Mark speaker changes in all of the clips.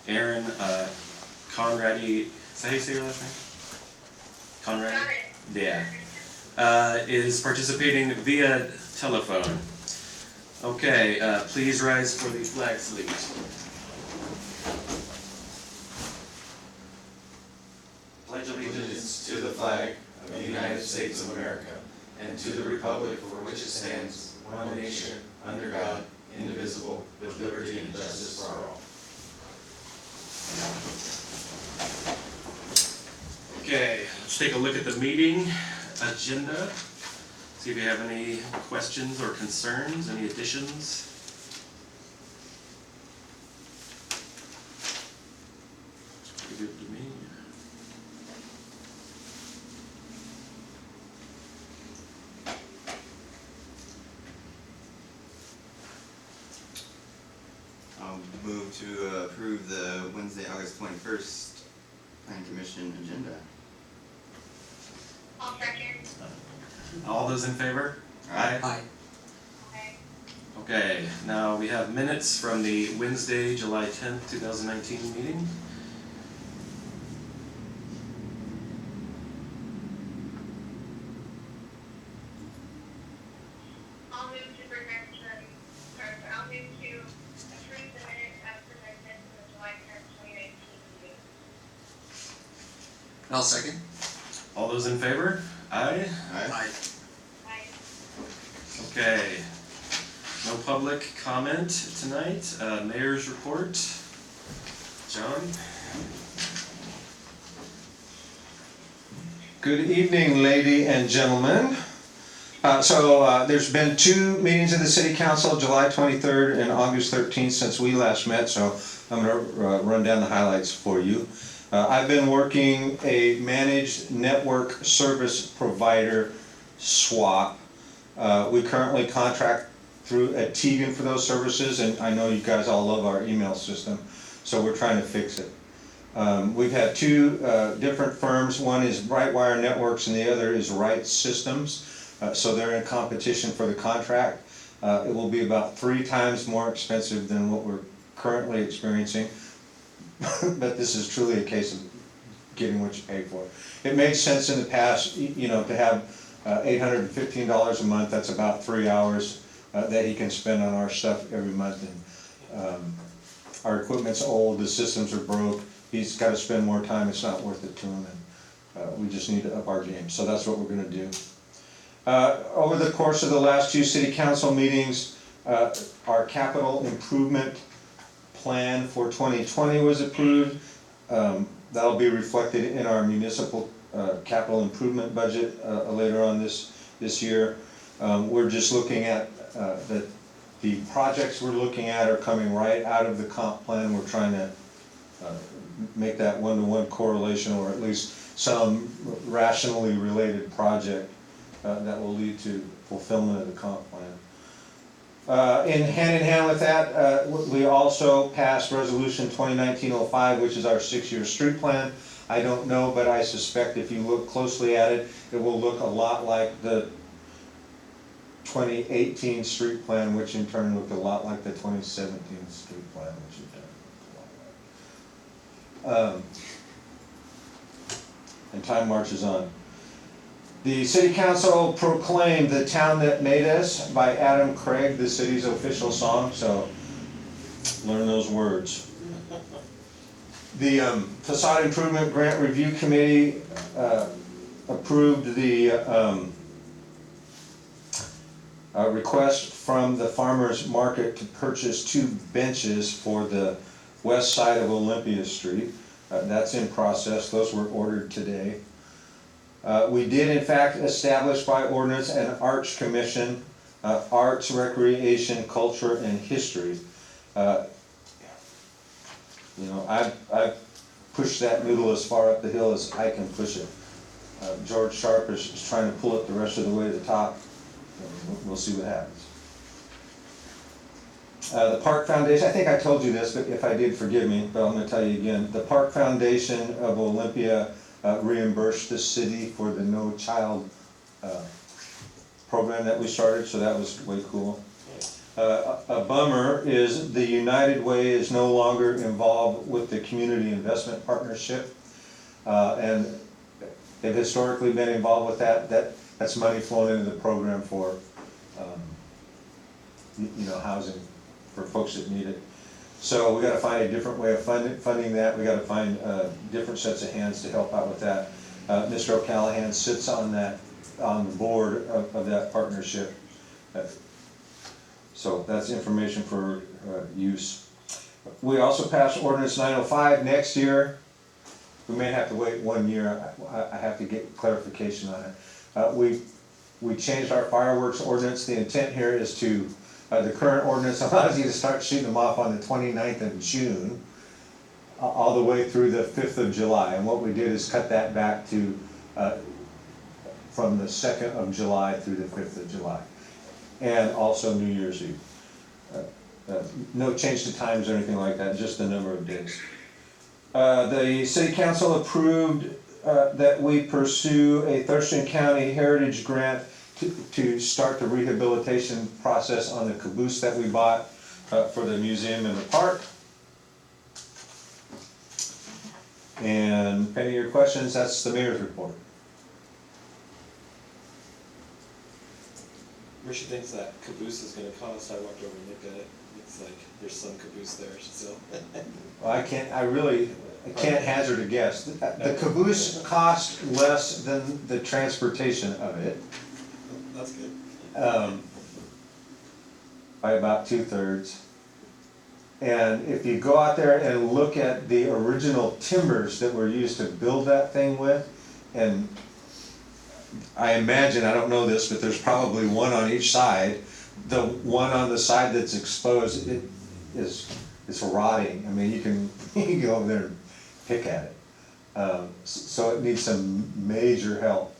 Speaker 1: Aaron Conradi, is that how you say your last name? Conradi? Yeah. Is participating via telephone. Okay, please rise for the flag salute. Pledge allegiance to the flag of the United States of America and to the republic for which it stands, one nation, under God, indivisible, with liberty and justice for all. Okay, let's take a look at the meeting agenda. See if you have any questions or concerns, any additions. Pretty good to me.
Speaker 2: I'll move to approve the Wednesday, August 21st Planning Commission agenda.
Speaker 3: I'll second.
Speaker 1: All those in favor? Aye.
Speaker 4: Aye.
Speaker 3: Okay.
Speaker 1: Okay, now we have minutes from the Wednesday, July 10th, 2019 meeting.
Speaker 3: I'll move to present I'll move to approve the minutes as presented for the July 10th, 2019 meeting.
Speaker 4: I'll second.
Speaker 1: All those in favor? Aye.
Speaker 4: Aye.
Speaker 3: Aye.
Speaker 1: Okay. No public comment tonight. Mayor's report. John?
Speaker 5: Good evening, lady and gentlemen. There's been two meetings of the City Council, July 23rd and August 13th, since we last met, so I'm going to run down the highlights for you. I've been working a managed network service provider swap. We currently contract through Tegan for those services, and I know you guys all love our email system, so we're trying to fix it. We've had two different firms. One is Brightwire Networks and the other is Wright Systems. So they're in competition for the contract. It will be about 3 times more expensive than what we're currently experiencing. But this is truly a case of getting what you pay for. It made sense in the past, you know, to have $815 a month. That's about 3 hours that he can spend on our stuff every month. And our equipment's old, the systems are broke. He's got to spend more time. It's not worth it to him, and we just need to up our game. So that's what we're going to do. Over the course of the last 2 city council meetings, our capital improvement plan for 2020 was approved. That'll be reflected in our municipal capital improvement budget later on this year. We're just looking at the projects we're looking at are coming right out of the comp plan. We're trying to make that one-to-one correlation, or at least some rationally related project that will lead to fulfillment of the comp plan. In hand with that, we also passed Resolution 2019-05, which is our 6-year street plan. I don't know, but I suspect if you look closely at it, it will look a lot like the 2018 street plan, which in turn looked a lot like the 2017 street plan, which in turn looked a lot like. And time marches on. The City Council proclaimed "The Town That Made Us" by Adam Craig, the city's official song, so learn those words. The Facade Improvement Grant Review Committee approved the request from the farmers market to purchase 2 benches for the west side of Olympia Street. That's in process. Those were ordered today. We did in fact establish by ordinance an Arts Commission, Arts, Recreation, Culture, and History. You know, I've pushed that noodle as far up the hill as I can push it. George Sharp is trying to pull it the rest of the way to the top. We'll see what happens. The Park Foundation, I think I told you this, but if I did, forgive me, but I'm going to tell you again. The Park Foundation of Olympia reimbursed the city for the No Child program that we started, so that was way cool. A bummer is the United Way is no longer involved with the Community Investment Partnership. And they've historically been involved with that. That's money flowing into the program for, housing for folks that need it. So we gotta find a different way of funding that. We gotta find different sets of hands to help out with that. Mr. O'Callahan sits on the board of that partnership. So that's information for use. We also passed ordinance 905 next year. We may have to wait 1 year. I have to get clarification on it. We changed our fireworks ordinance. The intent here is to, the current ordinance allows you to start shooting them off on the 29th of June, all the way through the 5th of July. And what we did is cut that back to, from the 2nd of July through the 5th of July. And also New Year's Eve. No change to times or anything like that, just the number of days. The city council approved that we pursue a Thurston County Heritage Grant to start the rehabilitation process on the caboose that we bought for the museum and the park. And any of your questions, that's the mayor's report.
Speaker 1: Where she thinks that caboose is gonna cost, I walked over and looked at it, it's like, there's some caboose there still.
Speaker 5: Well, I can't hazard a guess. The caboose cost less than the transportation of it,
Speaker 1: That's good.
Speaker 5: by about 2/3. And if you go out there and look at the original timbers that were used to build that thing with, and I imagine, I don't know this, but there's probably one on each side. The one on the side that's exposed, it's rotting. I mean, you can go over there and pick at it. So it needs some major help.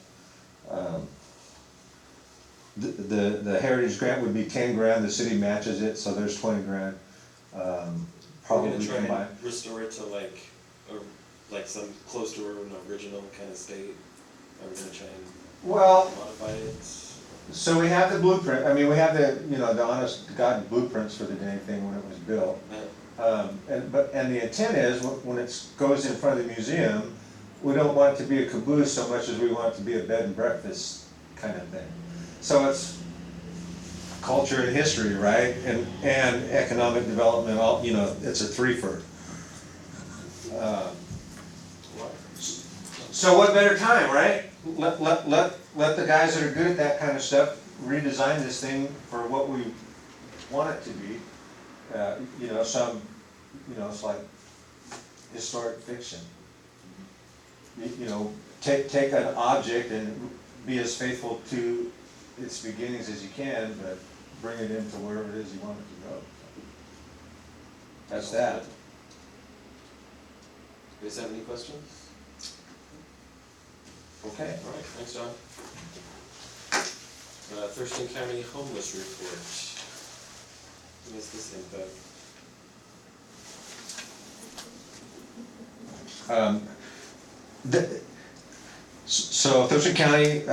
Speaker 5: The Heritage Grant would be 10 grand, the city matches it, so there's 20 grand.
Speaker 1: We're
Speaker 5: Probably
Speaker 1: gonna try
Speaker 5: combined.
Speaker 1: and restore it to like some close to an original kind of state. Are we gonna try and
Speaker 5: Well,
Speaker 1: modify it?
Speaker 5: so we have the blueprint, I mean, we have the honest to God blueprints for the dang thing when it was built. And the intent is, when it goes in front of the museum, we don't want it to be a caboose so much as we want it to be a bed and breakfast kind of thing. So it's culture and history, right, and economic development, all, it's a threefer. So what better time, right? Let the guys that are good at that kind of stuff redesign this thing for what we want it to be. It's like historic fiction. Take an object and be as faithful to its beginnings as you can, but bring it into wherever it is you want it to go. That's that.
Speaker 1: You guys have any questions?
Speaker 5: Okay.
Speaker 1: All right, thanks, John. Thurston County Homeless Report. What is this info?
Speaker 5: So Thurston County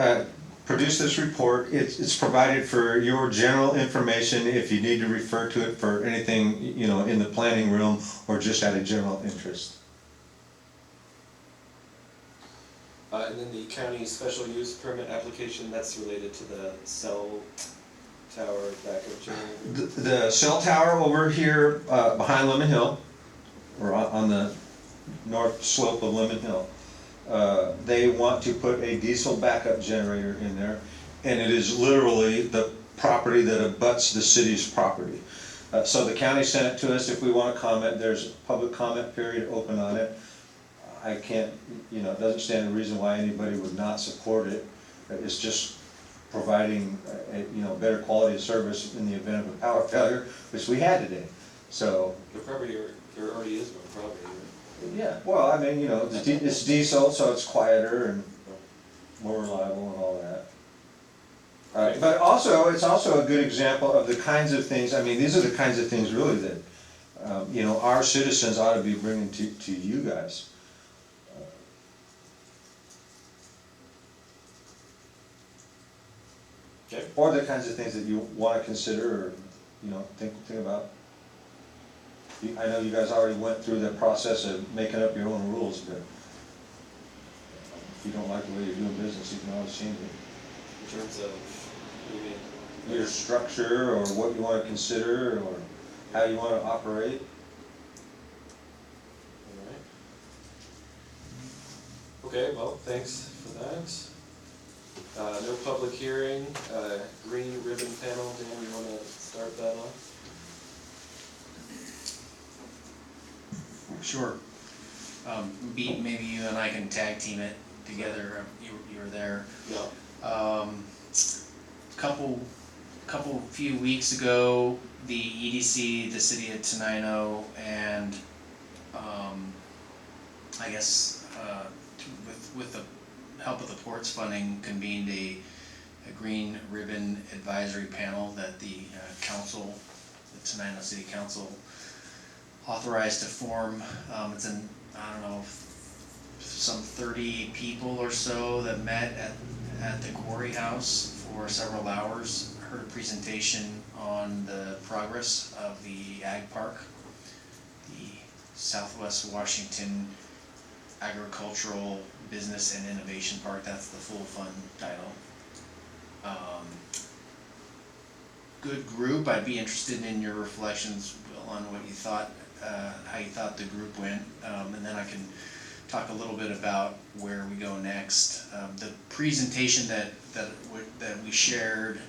Speaker 5: produced this report. It's provided for your general information if you need to refer to it for anything, in the planning room or just out of general interest.
Speaker 1: And then the county special use permit application, that's related to the cell tower backup generator.
Speaker 5: The cell tower over here behind Lemon Hill, or on the north slope of Lemon Hill, they want to put a diesel backup generator in there, and it is literally the property that abuts the city's property. So the county sent it to us. If we want to comment, there's a public comment period open on it. I can't, it doesn't stand a reason why anybody would not support it. It's just providing better quality of service in the event of a power failure, which we had today. So
Speaker 1: There already is one probably.
Speaker 5: yeah, well, I mean, it's diesel, so it's quieter and more reliable and all that. But also, it's also a good example of the kinds of things. I mean, these are the kinds of things really that our citizens ought to be bringing to you guys.
Speaker 1: Okay.
Speaker 5: Or the kinds of things that you want to consider or think about. I know you guys already went through the process of making up your own rules, but if you don't like the way you're doing business, you can always change it.
Speaker 1: In terms of, what do you mean?
Speaker 5: Your structure, or what you wanna consider, or how you wanna operate.
Speaker 1: Alright. Okay, well, thanks for that. No public hearing, green ribbon panel, Dan, you wanna start that off?
Speaker 4: Sure. Maybe you and I can tag team it together. You were there.
Speaker 1: Yeah.
Speaker 4: Few weeks ago, the EDC, the city of Tenino, and I guess with the help of the ports funding, convened a green ribbon advisory panel that the council, the Tenino City Council, authorized to form. It's I don't know, some 30 people or so that met at the Quarry House for several hours, heard a presentation on the progress of the Ag Park, the Southwest Washington Agricultural Business and Innovation Park. That's the full fund title. Good group. I'd be interested in your reflections, Will, on what you thought, how you thought the group went, and then I can talk a little bit about where we go next. The presentation that we shared,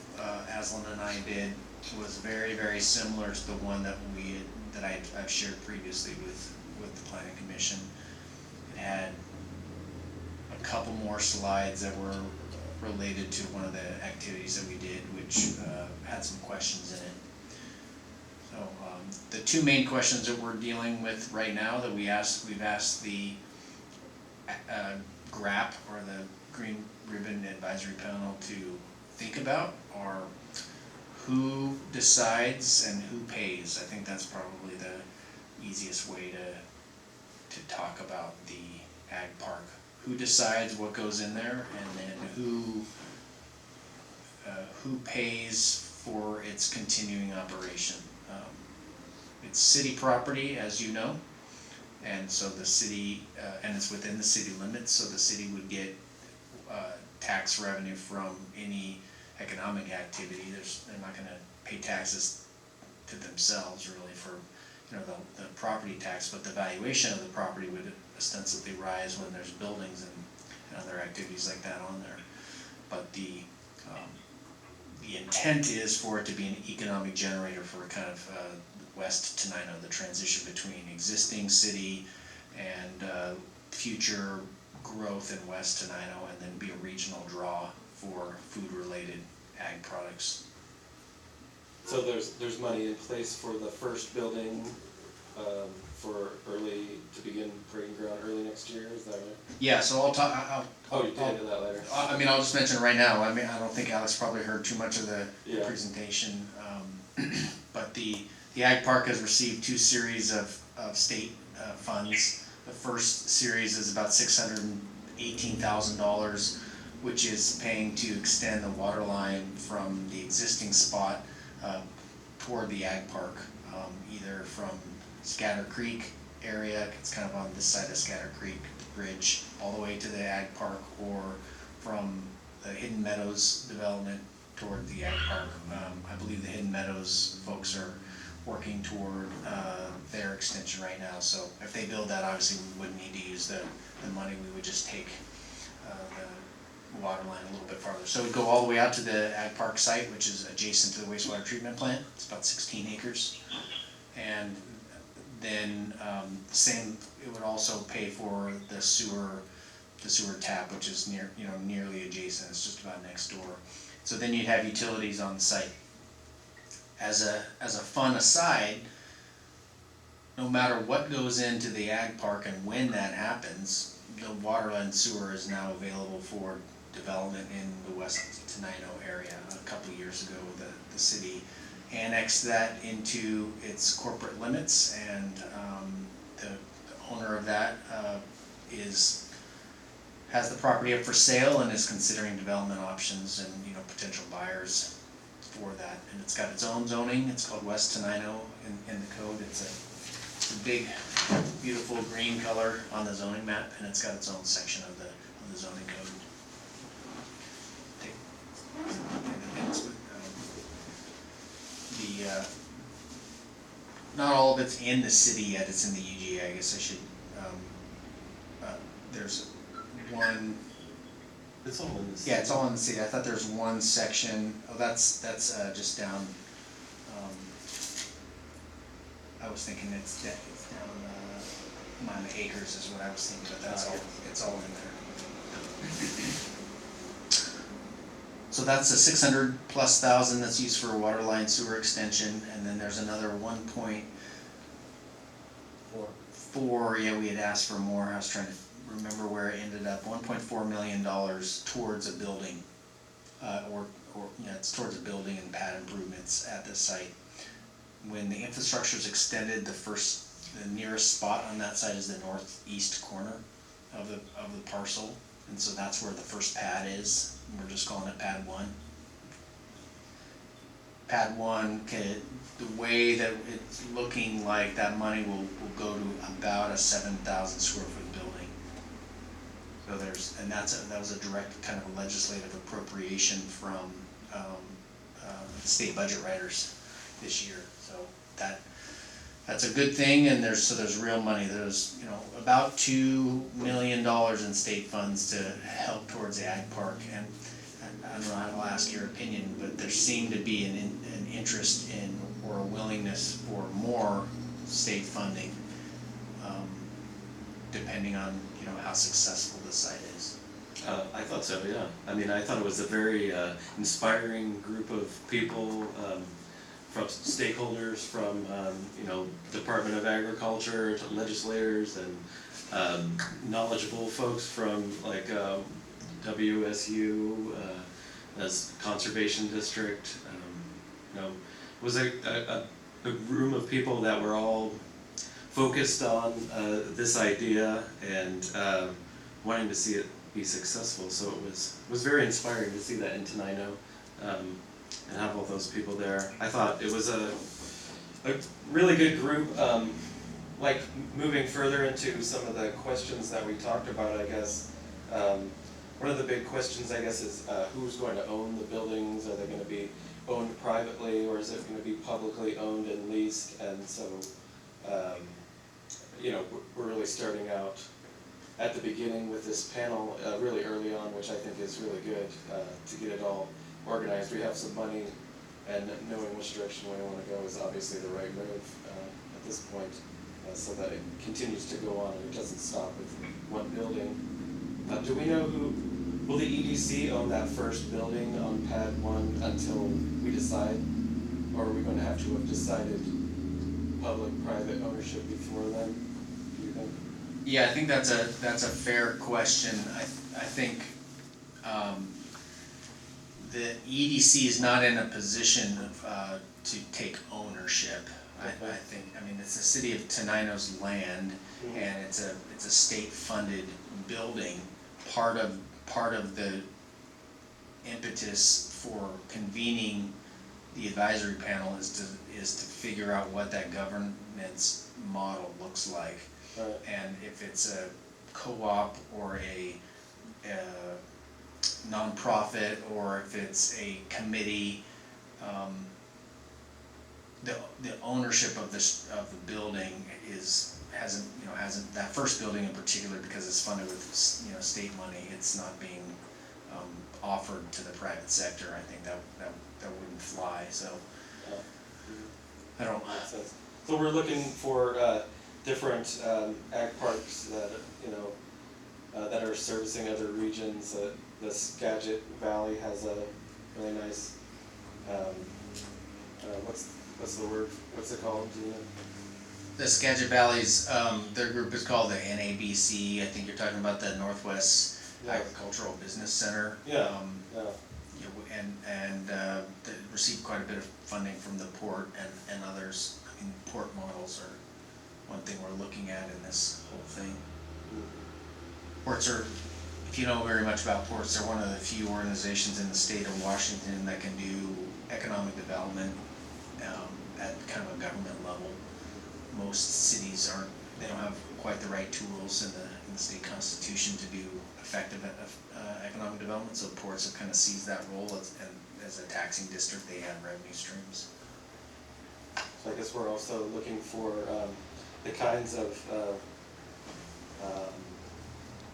Speaker 4: Aslan and I did, was very, very similar to the one that I've shared previously with the Planning Commission. It had a couple more slides that were related to one of the activities that we did, which had some questions in it. So the two main questions that we're dealing with right now that we've asked the GRAP, or the Green Ribbon Advisory Panel, to think about are who decides and who pays. I think that's probably the easiest way to talk about the ag park. Who decides what goes in there, and then who pays for its continuing operation. It's city property, as you know, and so the city, and it's within the city limits, so the city would get tax revenue from any economic activity. They're not going to pay taxes to themselves really for the property tax, but the valuation of the property would ostensibly rise when there's buildings and other activities like that on there. But the intent is for it to be an economic generator for kind of West Tenino, the transition between existing city and future growth in West Tenino, and then be a regional draw for food-related ag products.
Speaker 1: So there's money in place for the first building for to begin breaking ground early next year, is that right?
Speaker 4: Yeah, so I'll talk.
Speaker 1: You get into that later.
Speaker 4: I mean, I'll just mention it right now. I mean, I don't think Alex probably heard too much of the presentation, but the Ag Park has received 2 series of state funds. The first series is about $618,000, which is paying to extend the water line from the existing spot toward the Ag Park, either from Scatter Creek area, it's kind of on this side of Scatter Creek Bridge, all the way to the Ag Park, or from the Hidden Meadows development toward the Ag Park. I believe the Hidden Meadows folks are working toward their extension right now, so if they build that, obviously we wouldn't need to use the money, we would just take the water line a little bit farther. So we'd go all the way out to the Ag Park site, which is adjacent to the wastewater treatment plant. It's about 16 acres. And then it would also pay for the sewer tap, which is nearly adjacent. It's just about next door. So then you'd have utilities on the site. As a fun aside, no matter what goes into the Ag Park and when that happens, the water and sewer is now available for development in the West Tenino area. A couple of years ago, the city annexed that into its corporate limits, and the owner of that has the property up for sale and is considering development options and potential buyers for that, and it's got its own zoning. It's called West Tenino in the code. It's a big, beautiful green color on the zoning map, and it's got its own section of the zoning code. Not all of it's in the city yet. It's in the UGA. I guess I should. There's one.
Speaker 1: It's all in this.
Speaker 4: Yeah, it's all in the city. I thought there's one section. Oh, that's just down. I was thinking it's down amount of acres is what I was thinking, but that's all. It's all in there. So that's the 600,000+ that's used for a water line sewer extension, and then there's another 1.4. Yeah, we had asked for more. I was trying to remember where it ended up. $1.4 million towards a building, or it's towards a building and pad improvements at the site. When the infrastructure is extended, the nearest spot on that side is the northeast corner of the parcel, and so that's where the first pad is. We're just calling it Pad 1. Pad 1, the way that it's looking like that money will go to about a 7,000 square foot building. So that was a direct kind of a legislative appropriation from the state budget writers this year. So that's a good thing, and there's real money. There's about $2 million in state funds to help towards the ag park, and I don't know, I'll ask your opinion, but there seemed to be an interest in or a willingness for more state funding, depending on how successful the site is.
Speaker 1: I thought so, yeah. I mean, I thought it was a very inspiring group of people, from stakeholders, from Department of Agriculture, to legislators, and knowledgeable folks from like WSU, as conservation district. It was a room of people that were all focused on this idea and wanting to see it be successful. So it was very inspiring to see that in Tenino, and have all those people there. I thought it was a really good group. Like moving further into some of the questions that we talked about, I guess. One of the big questions, I guess, is who's going to own the buildings? Are they going to be owned privately, or is it going to be publicly owned and leased? And so, we're really starting out at the beginning with this panel really early on, which I think is really good to get it all organized. We have some money, and knowing which direction we want to go is obviously the right move at this point, so that it continues to go on and it doesn't stop with one building. Do we know will the EDC own that first building on Pad 1 until we decide? Or are we going to have decided public-private ownership before then, do you think?
Speaker 4: Yeah, I think that's a fair question. I think the EDC is not in a position to take ownership.
Speaker 1: Okay.
Speaker 4: I think it's the city of Tenino's land, and it's a state-funded building. Part of the impetus for convening the advisory panel is to figure out what that governance model looks like.
Speaker 1: Right.
Speaker 4: And if it's a co-op or a nonprofit, or if it's a committee, the ownership of the building hasn't that first building in particular, because it's funded with state money. It's not being offered to the private sector. I think that wouldn't fly. So I don't.
Speaker 1: Makes sense. So we're looking for different ag parks that that are servicing other regions. The Skagit Valley has a really nice. What's the word? What's it called? Do you know?
Speaker 4: The Skagit Valley's their group is called the NABC. I think you're talking about the Northwest Agricultural Business Center.
Speaker 1: Yeah.
Speaker 4: And they received quite a bit of funding from the port and others. I mean, port models are one thing we're looking at in this whole thing. Ports are, if you know very much about ports, they're one of the few organizations in the state of Washington that can do economic development at kind of a government level. Most cities they don't have quite the right tools in the state constitution to do effective economic development, so ports have kind of seized that role and as a taxing district, they have revenue streams.
Speaker 1: So I guess we're also looking for the kinds of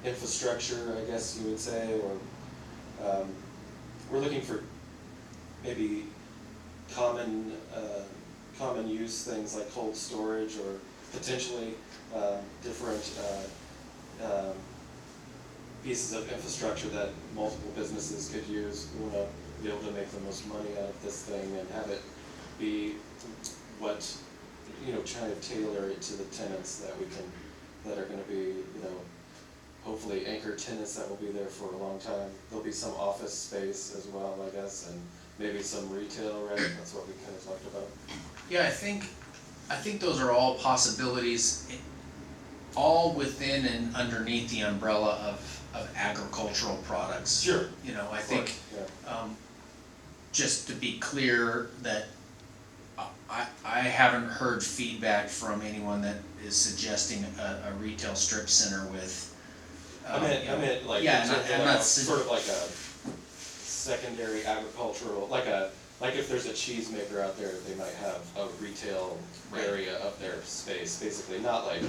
Speaker 1: infrastructure, I guess you would say, or we're looking for maybe common use things like cold storage, or potentially different pieces of infrastructure that multiple businesses could use. We want to be able to make the most money out of this thing and have it be what, trying to tailor it to the tenants that are going to be, hopefully anchor tenants that will be there for a long time. There'll be some office space as well, I guess, and maybe some retail, right? That's what we kind of talked about.
Speaker 4: Yeah, I think those are all possibilities, all within and underneath the umbrella of agricultural products.
Speaker 1: Sure.
Speaker 4: I think,
Speaker 1: Yeah.
Speaker 4: just to be clear that I haven't heard feedback from anyone that is suggesting a retail strip center with.
Speaker 1: I meant like,
Speaker 4: yeah, I'm not
Speaker 1: sort of like a secondary agricultural, like if there's a cheesemaker out there, they might have a retail
Speaker 4: Right.
Speaker 1: area of their space, basically, not like,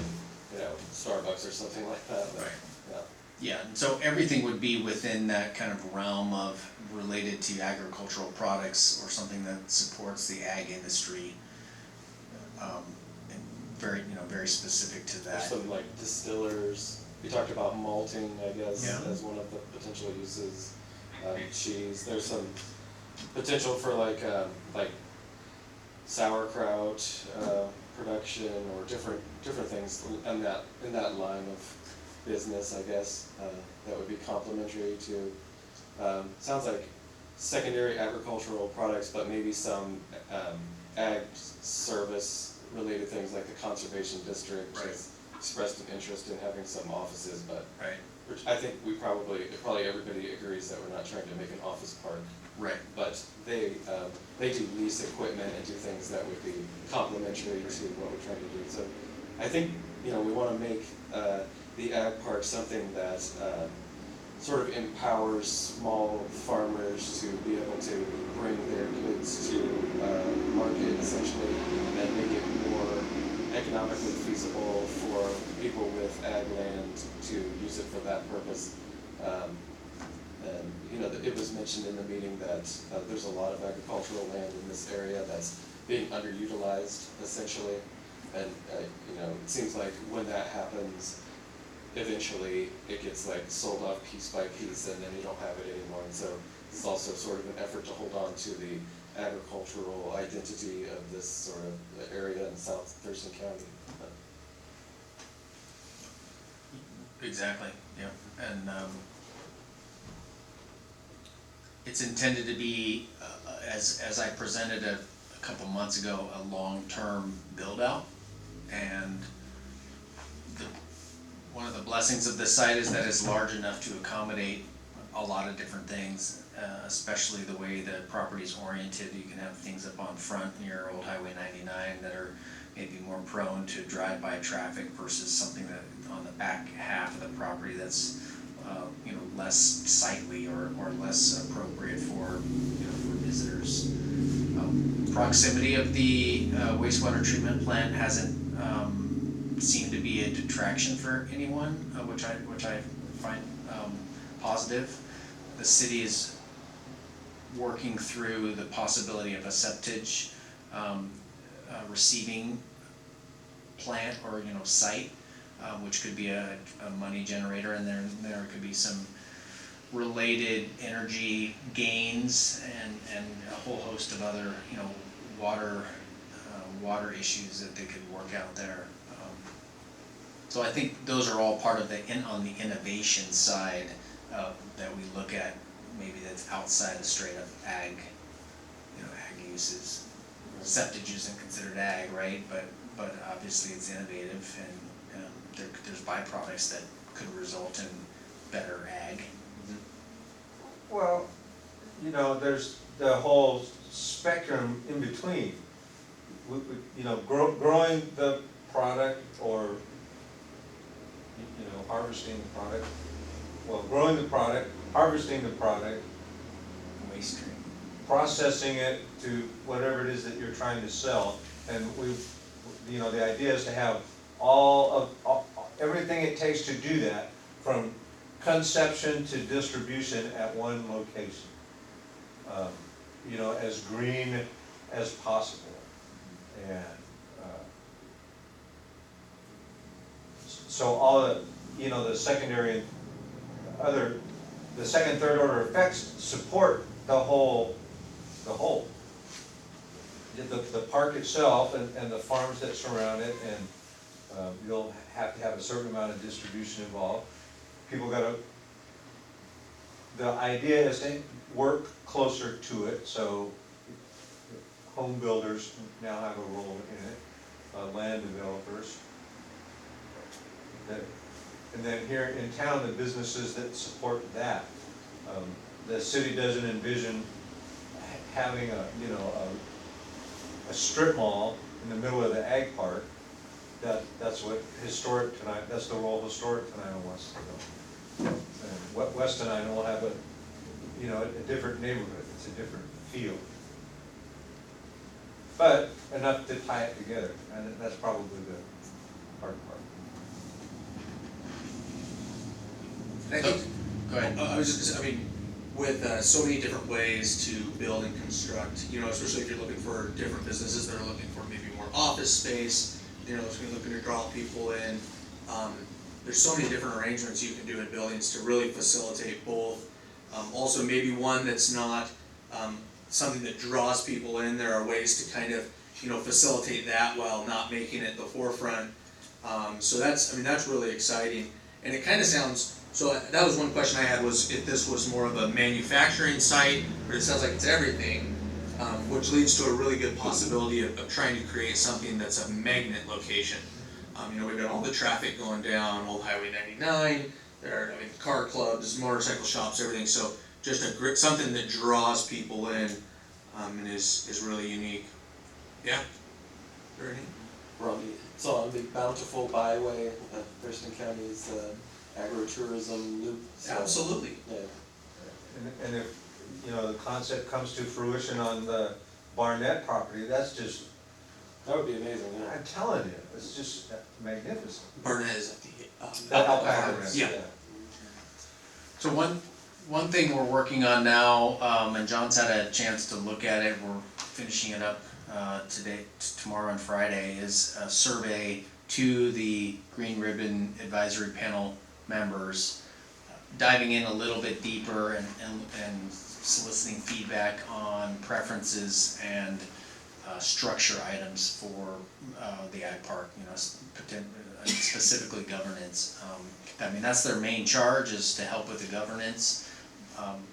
Speaker 1: Starbucks or something like that. But,
Speaker 4: Right.
Speaker 1: yeah.
Speaker 4: Yeah, and so everything would be within that kind of realm of related to agricultural products or something that supports the ag industry. And very specific to
Speaker 1: There's
Speaker 4: that.
Speaker 1: some like distillers, we talked about malting, I guess,
Speaker 4: Yeah.
Speaker 1: as one of the potential uses. Cheese, there's some potential for like sauerkraut, production, or different things in that line of business, I guess, that would be complementary to, sounds like secondary agricultural products, but maybe some ag service related things like the conservation district
Speaker 4: Right.
Speaker 1: has expressed an interest in having some offices, but
Speaker 4: Right.
Speaker 1: which I think probably everybody agrees that we're not trying to make an office park,
Speaker 4: Right.
Speaker 1: but they do lease equipment and do things that would be complementary to what we're trying to do. So I think, we wanna make the ag park something that sort of empowers small farmers to be able to bring their goods to market essentially, and make it more economically feasible for people with ag land to use it for that purpose. And it was mentioned in the meeting that there's a lot of agricultural land in this area that's being underutilized essentially, and it seems like when that happens, eventually it gets like sold off piece by piece, and then you don't have it anymore. And so this is also sort of an effort to hold on to the agricultural identity of this sort of area in South Thurston County.
Speaker 4: Exactly, yeah, and it's intended to be, as I presented a couple months ago, a long-term build-out, and one of the blessings of this site is that it's large enough to accommodate a lot of different things, especially the way the property's oriented. You can have things up on front near Old Highway 99 that are maybe more prone to drive-by traffic versus something that on the back half of the property that's less sightly or less appropriate for visitors. Proximity of the wastewater treatment plant hasn't seemed to be a detraction for anyone, which I find positive. The city is working through the possibility of a septage receiving plant or site, which could be a money generator, and there could be some related energy gains and a whole host of other water issues that they could work out there. So I think those are all part of on the innovation side that we look at, maybe that's outside of straight up ag, ag uses. Septage isn't considered ag, right? But obviously it's innovative, and there's byproducts that could result in better ag.
Speaker 5: Well, there's the whole spectrum in between. You know, growing the product or, you know, harvesting the product. Well, growing the product, harvesting the product,
Speaker 4: Waste stream.
Speaker 5: processing it to whatever it is that you're trying to sell. And you know, the idea is to have everything it takes to do that, from conception to distribution at one location. You know, as green as possible. And so all the, you know, the secondary, the second, third order effects support the whole. The park itself and the farms that surround it, and you'll have to have a certain amount of distribution involved. People gotta, the idea is to work closer to it, so home builders now have a role in it, land developers. And then here in town, the businesses that support that. The city doesn't envision having a strip mall in the middle of the ag park. That's what that's the role Historic Tenino wants to go. And West Tenino will have a different neighborhood, it's a different feel. But enough to tie it together, and that's probably the hard part.
Speaker 6: And I think,
Speaker 4: Go ahead.
Speaker 6: I was just, I mean, with so many different ways to build and construct, you know, especially if you're looking for different businesses that are looking for maybe more office space, you know, if you're looking to draw people in, there's so many different arrangements you can do in buildings to really facilitate both. Also, maybe one that's not something that draws people in. There are ways to kind of, you know, facilitate that while not making it the forefront. So that's really exciting. And it kind of sounds, so that was one question I had, was if this was more of a manufacturing site, but it sounds like it's everything, which leads to a really good possibility of trying to create something that's a magnet location. You know, we've got all the traffic going down Old Highway 99, there are, car clubs, motorcycle shops, everything, so just something that draws people in, and is really unique. Yeah? Very neat.
Speaker 7: It's on the Bountiful Byway, Thurston County's agritourism loop. So,
Speaker 6: Absolutely.
Speaker 7: yeah.
Speaker 5: And if, you know, the concept comes to fruition on the Barnett property, that's just,
Speaker 7: That would be amazing, yeah.
Speaker 5: I'm telling you, it's just magnificent.
Speaker 6: Barnett is at the,
Speaker 5: That alpaca ranch,
Speaker 6: yeah.
Speaker 4: So one thing we're working on now, and John's had a chance to look at it, we're finishing it up tomorrow and Friday, is a survey to the Green Ribbon Advisory Panel members, diving in a little bit deeper and soliciting feedback on preferences and structure items for the ag park, you know, specifically governance. That's their main charge, is to help with the governance,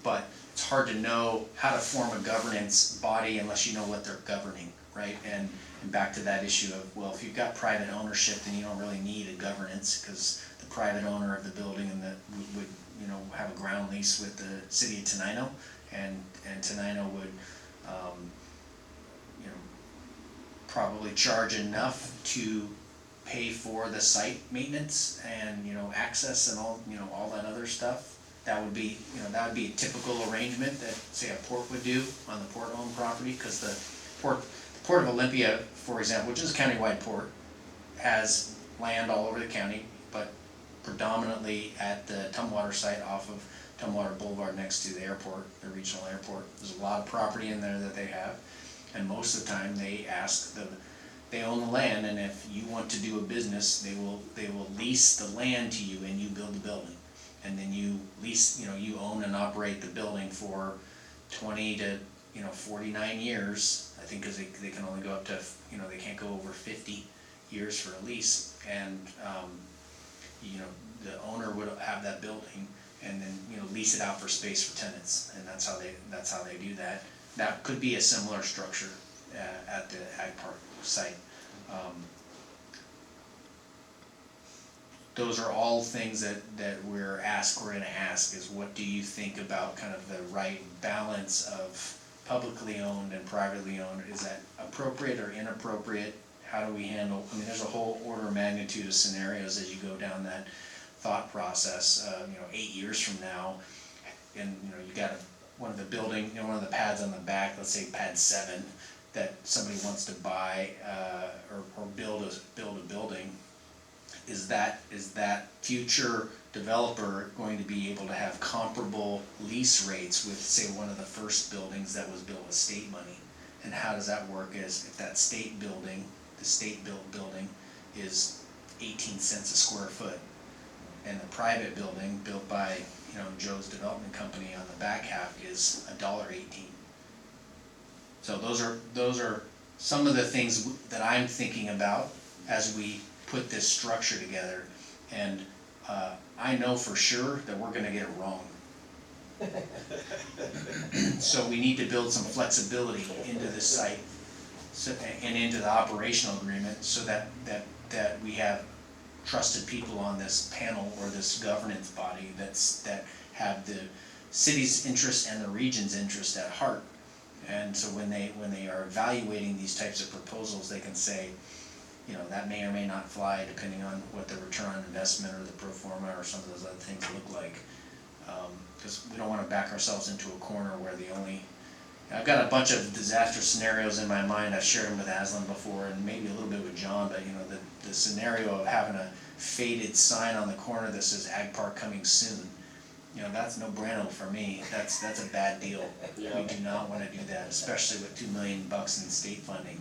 Speaker 4: but it's hard to know how to form a governance body unless you know what they're governing, right? And back to that issue of, well, if you've got private ownership, then you don't really need a governance, because the private owner of the building and that would, you know, have a ground lease with the city of Tenino, and Tenino would, you know, probably charge enough to pay for the site maintenance and, you know, access and all, you know, all that other stuff. That would be, you know, that would be a typical arrangement that, say, a port would do on the port-owned property, because the Port of Olympia, for example, which is a countywide port, has land all over the county, but predominantly at the Tumwater site off of Tumwater Boulevard next to the airport, the regional airport. There's a lot of property in there that they have, and most of the time they own the land, and if you want to do a business, they will lease the land to you and you build the building. And then you lease, you know, you own and operate the building for 20 to 49 years, I think, because they can only go up to, you know, they can't go over 50 years for a lease. And you know, the owner would have that building and then, you know, lease it out for space for tenants, and that's how they do that. That could be a similar structure at the ag park site. Those are all things that we're going to ask, is what do you think about kind of the right balance of publicly owned and privately owned, is that appropriate or inappropriate? How do we handle, I mean, there's a whole order of magnitude of scenarios as you go down that thought process. 8 years from now, and you got one of the building, one of the pads on the back, let's say pad 7, that somebody wants to buy or build a building. Is that future developer going to be able to have comparable lease rates with, say, one of the first buildings that was built with state money? And how does that work is if that state building, the state-built building, is 18 cents a square foot, and the private building built by Joe's development company on the back half is $1.18. So those are some of the things that I'm thinking about as we put this structure together, and I know for sure that we're gonna get it wrong. So we need to build some flexibility into this site and into the operational agreement so that we have trusted people on this panel or this governance body that have the city's interest and the region's interest at heart. And so when they are evaluating these types of proposals, they can say, that may or may not fly depending on what the return on investment or the pro forma or some of those other things look like. Because we don't want to back ourselves into a corner where I've got a bunch of disaster scenarios in my mind. I've shared them with Aslan before and maybe a little bit with John, but the scenario of having a faded sign on the corner that says Ag Park coming soon, that's no bueno for me. That's a bad deal.
Speaker 7: Yeah.
Speaker 4: We do not want to do that, especially with $2 million in state funding.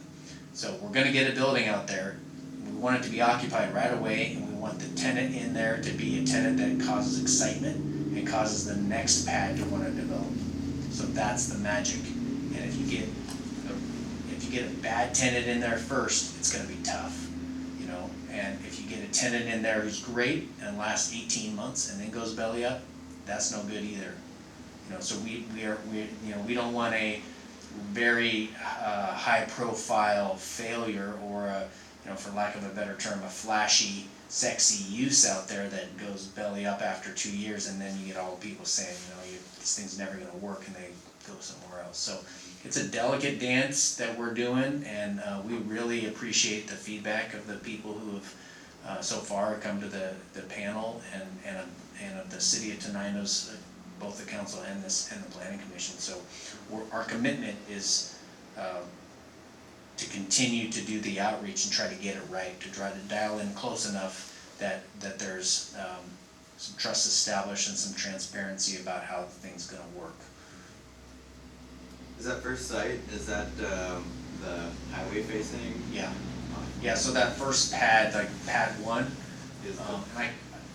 Speaker 4: So we're gonna get a building out there. We want it to be occupied right away, and we want the tenant in there to be a tenant that causes excitement and causes the next pad to want to develop. So that's the magic. And if you get a bad tenant in there first, it's gonna be tough. And if you get a tenant in there who's great and lasts 18 months and then goes belly up, that's no good either. So we don't want a very high profile failure or for lack of a better term, a flashy, sexy use out there that goes belly up after 2 years, and then you get all the people saying, this thing's never gonna work, and they go somewhere else. So it's a delicate dance that we're doing, and we really appreciate the feedback of the people who have so far come to the panel and of the city of Tenino's, both the council and the planning commission. So our commitment is to continue to do the outreach and try to get it right, to try to dial in close enough that there's some trust established and some transparency about how the thing's gonna work.
Speaker 2: Is that first site, is that the highway facing?
Speaker 4: Yeah, so that first pad, like pad 1,
Speaker 2: Is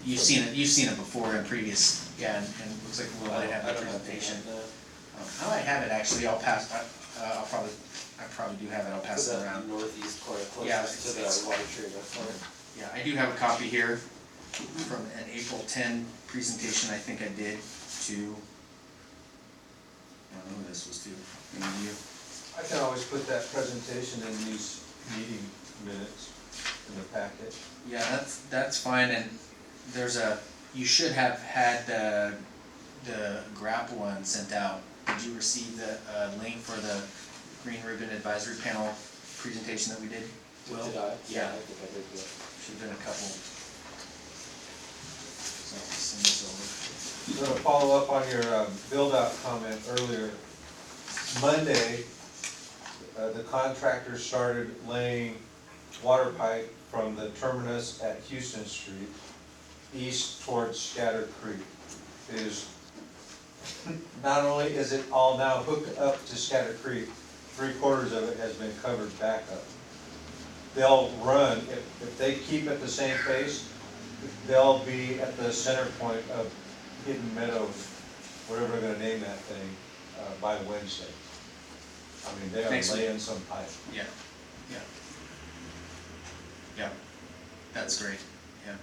Speaker 4: you've seen it before in previous, and it looks like we'll have
Speaker 7: I
Speaker 4: the
Speaker 7: don't have
Speaker 4: presentation.
Speaker 7: that.
Speaker 4: I might have it actually, I probably do have it, I'll pass it
Speaker 7: To
Speaker 4: around.
Speaker 7: the northeast corner,
Speaker 4: Yeah,
Speaker 7: closest to
Speaker 4: it's-
Speaker 7: the water treatment plant.
Speaker 4: Yeah, I do have a copy here from an April 10 presentation I think I did to, I don't know who this was to, maybe you.
Speaker 5: I can always put that presentation in these meeting minutes in the packet.
Speaker 4: Yeah, that's fine, and you should have had the GRAP one sent out. Did you receive the link for the Green Ribbon Advisory Panel presentation that we did? Will?
Speaker 7: Did I?
Speaker 4: Yeah.
Speaker 7: I think I did, yeah.
Speaker 4: Should've been a couple. So I'll send this over.
Speaker 5: So to follow up on your build-out comment earlier, Monday, the contractor started laying water pipe from the terminus at Houston Street east towards Scatter Creek. It is, not only is it all now hooked up to Scatter Creek, 3/4 of it has been covered back up. They'll run, if they keep at the same pace, they'll be at the center point of Hidden Meadows, whatever they're gonna name that thing, by Wednesday. I mean, they
Speaker 4: Next
Speaker 5: are
Speaker 4: week.
Speaker 5: laying some pipe.
Speaker 4: Yeah, that's great, yeah.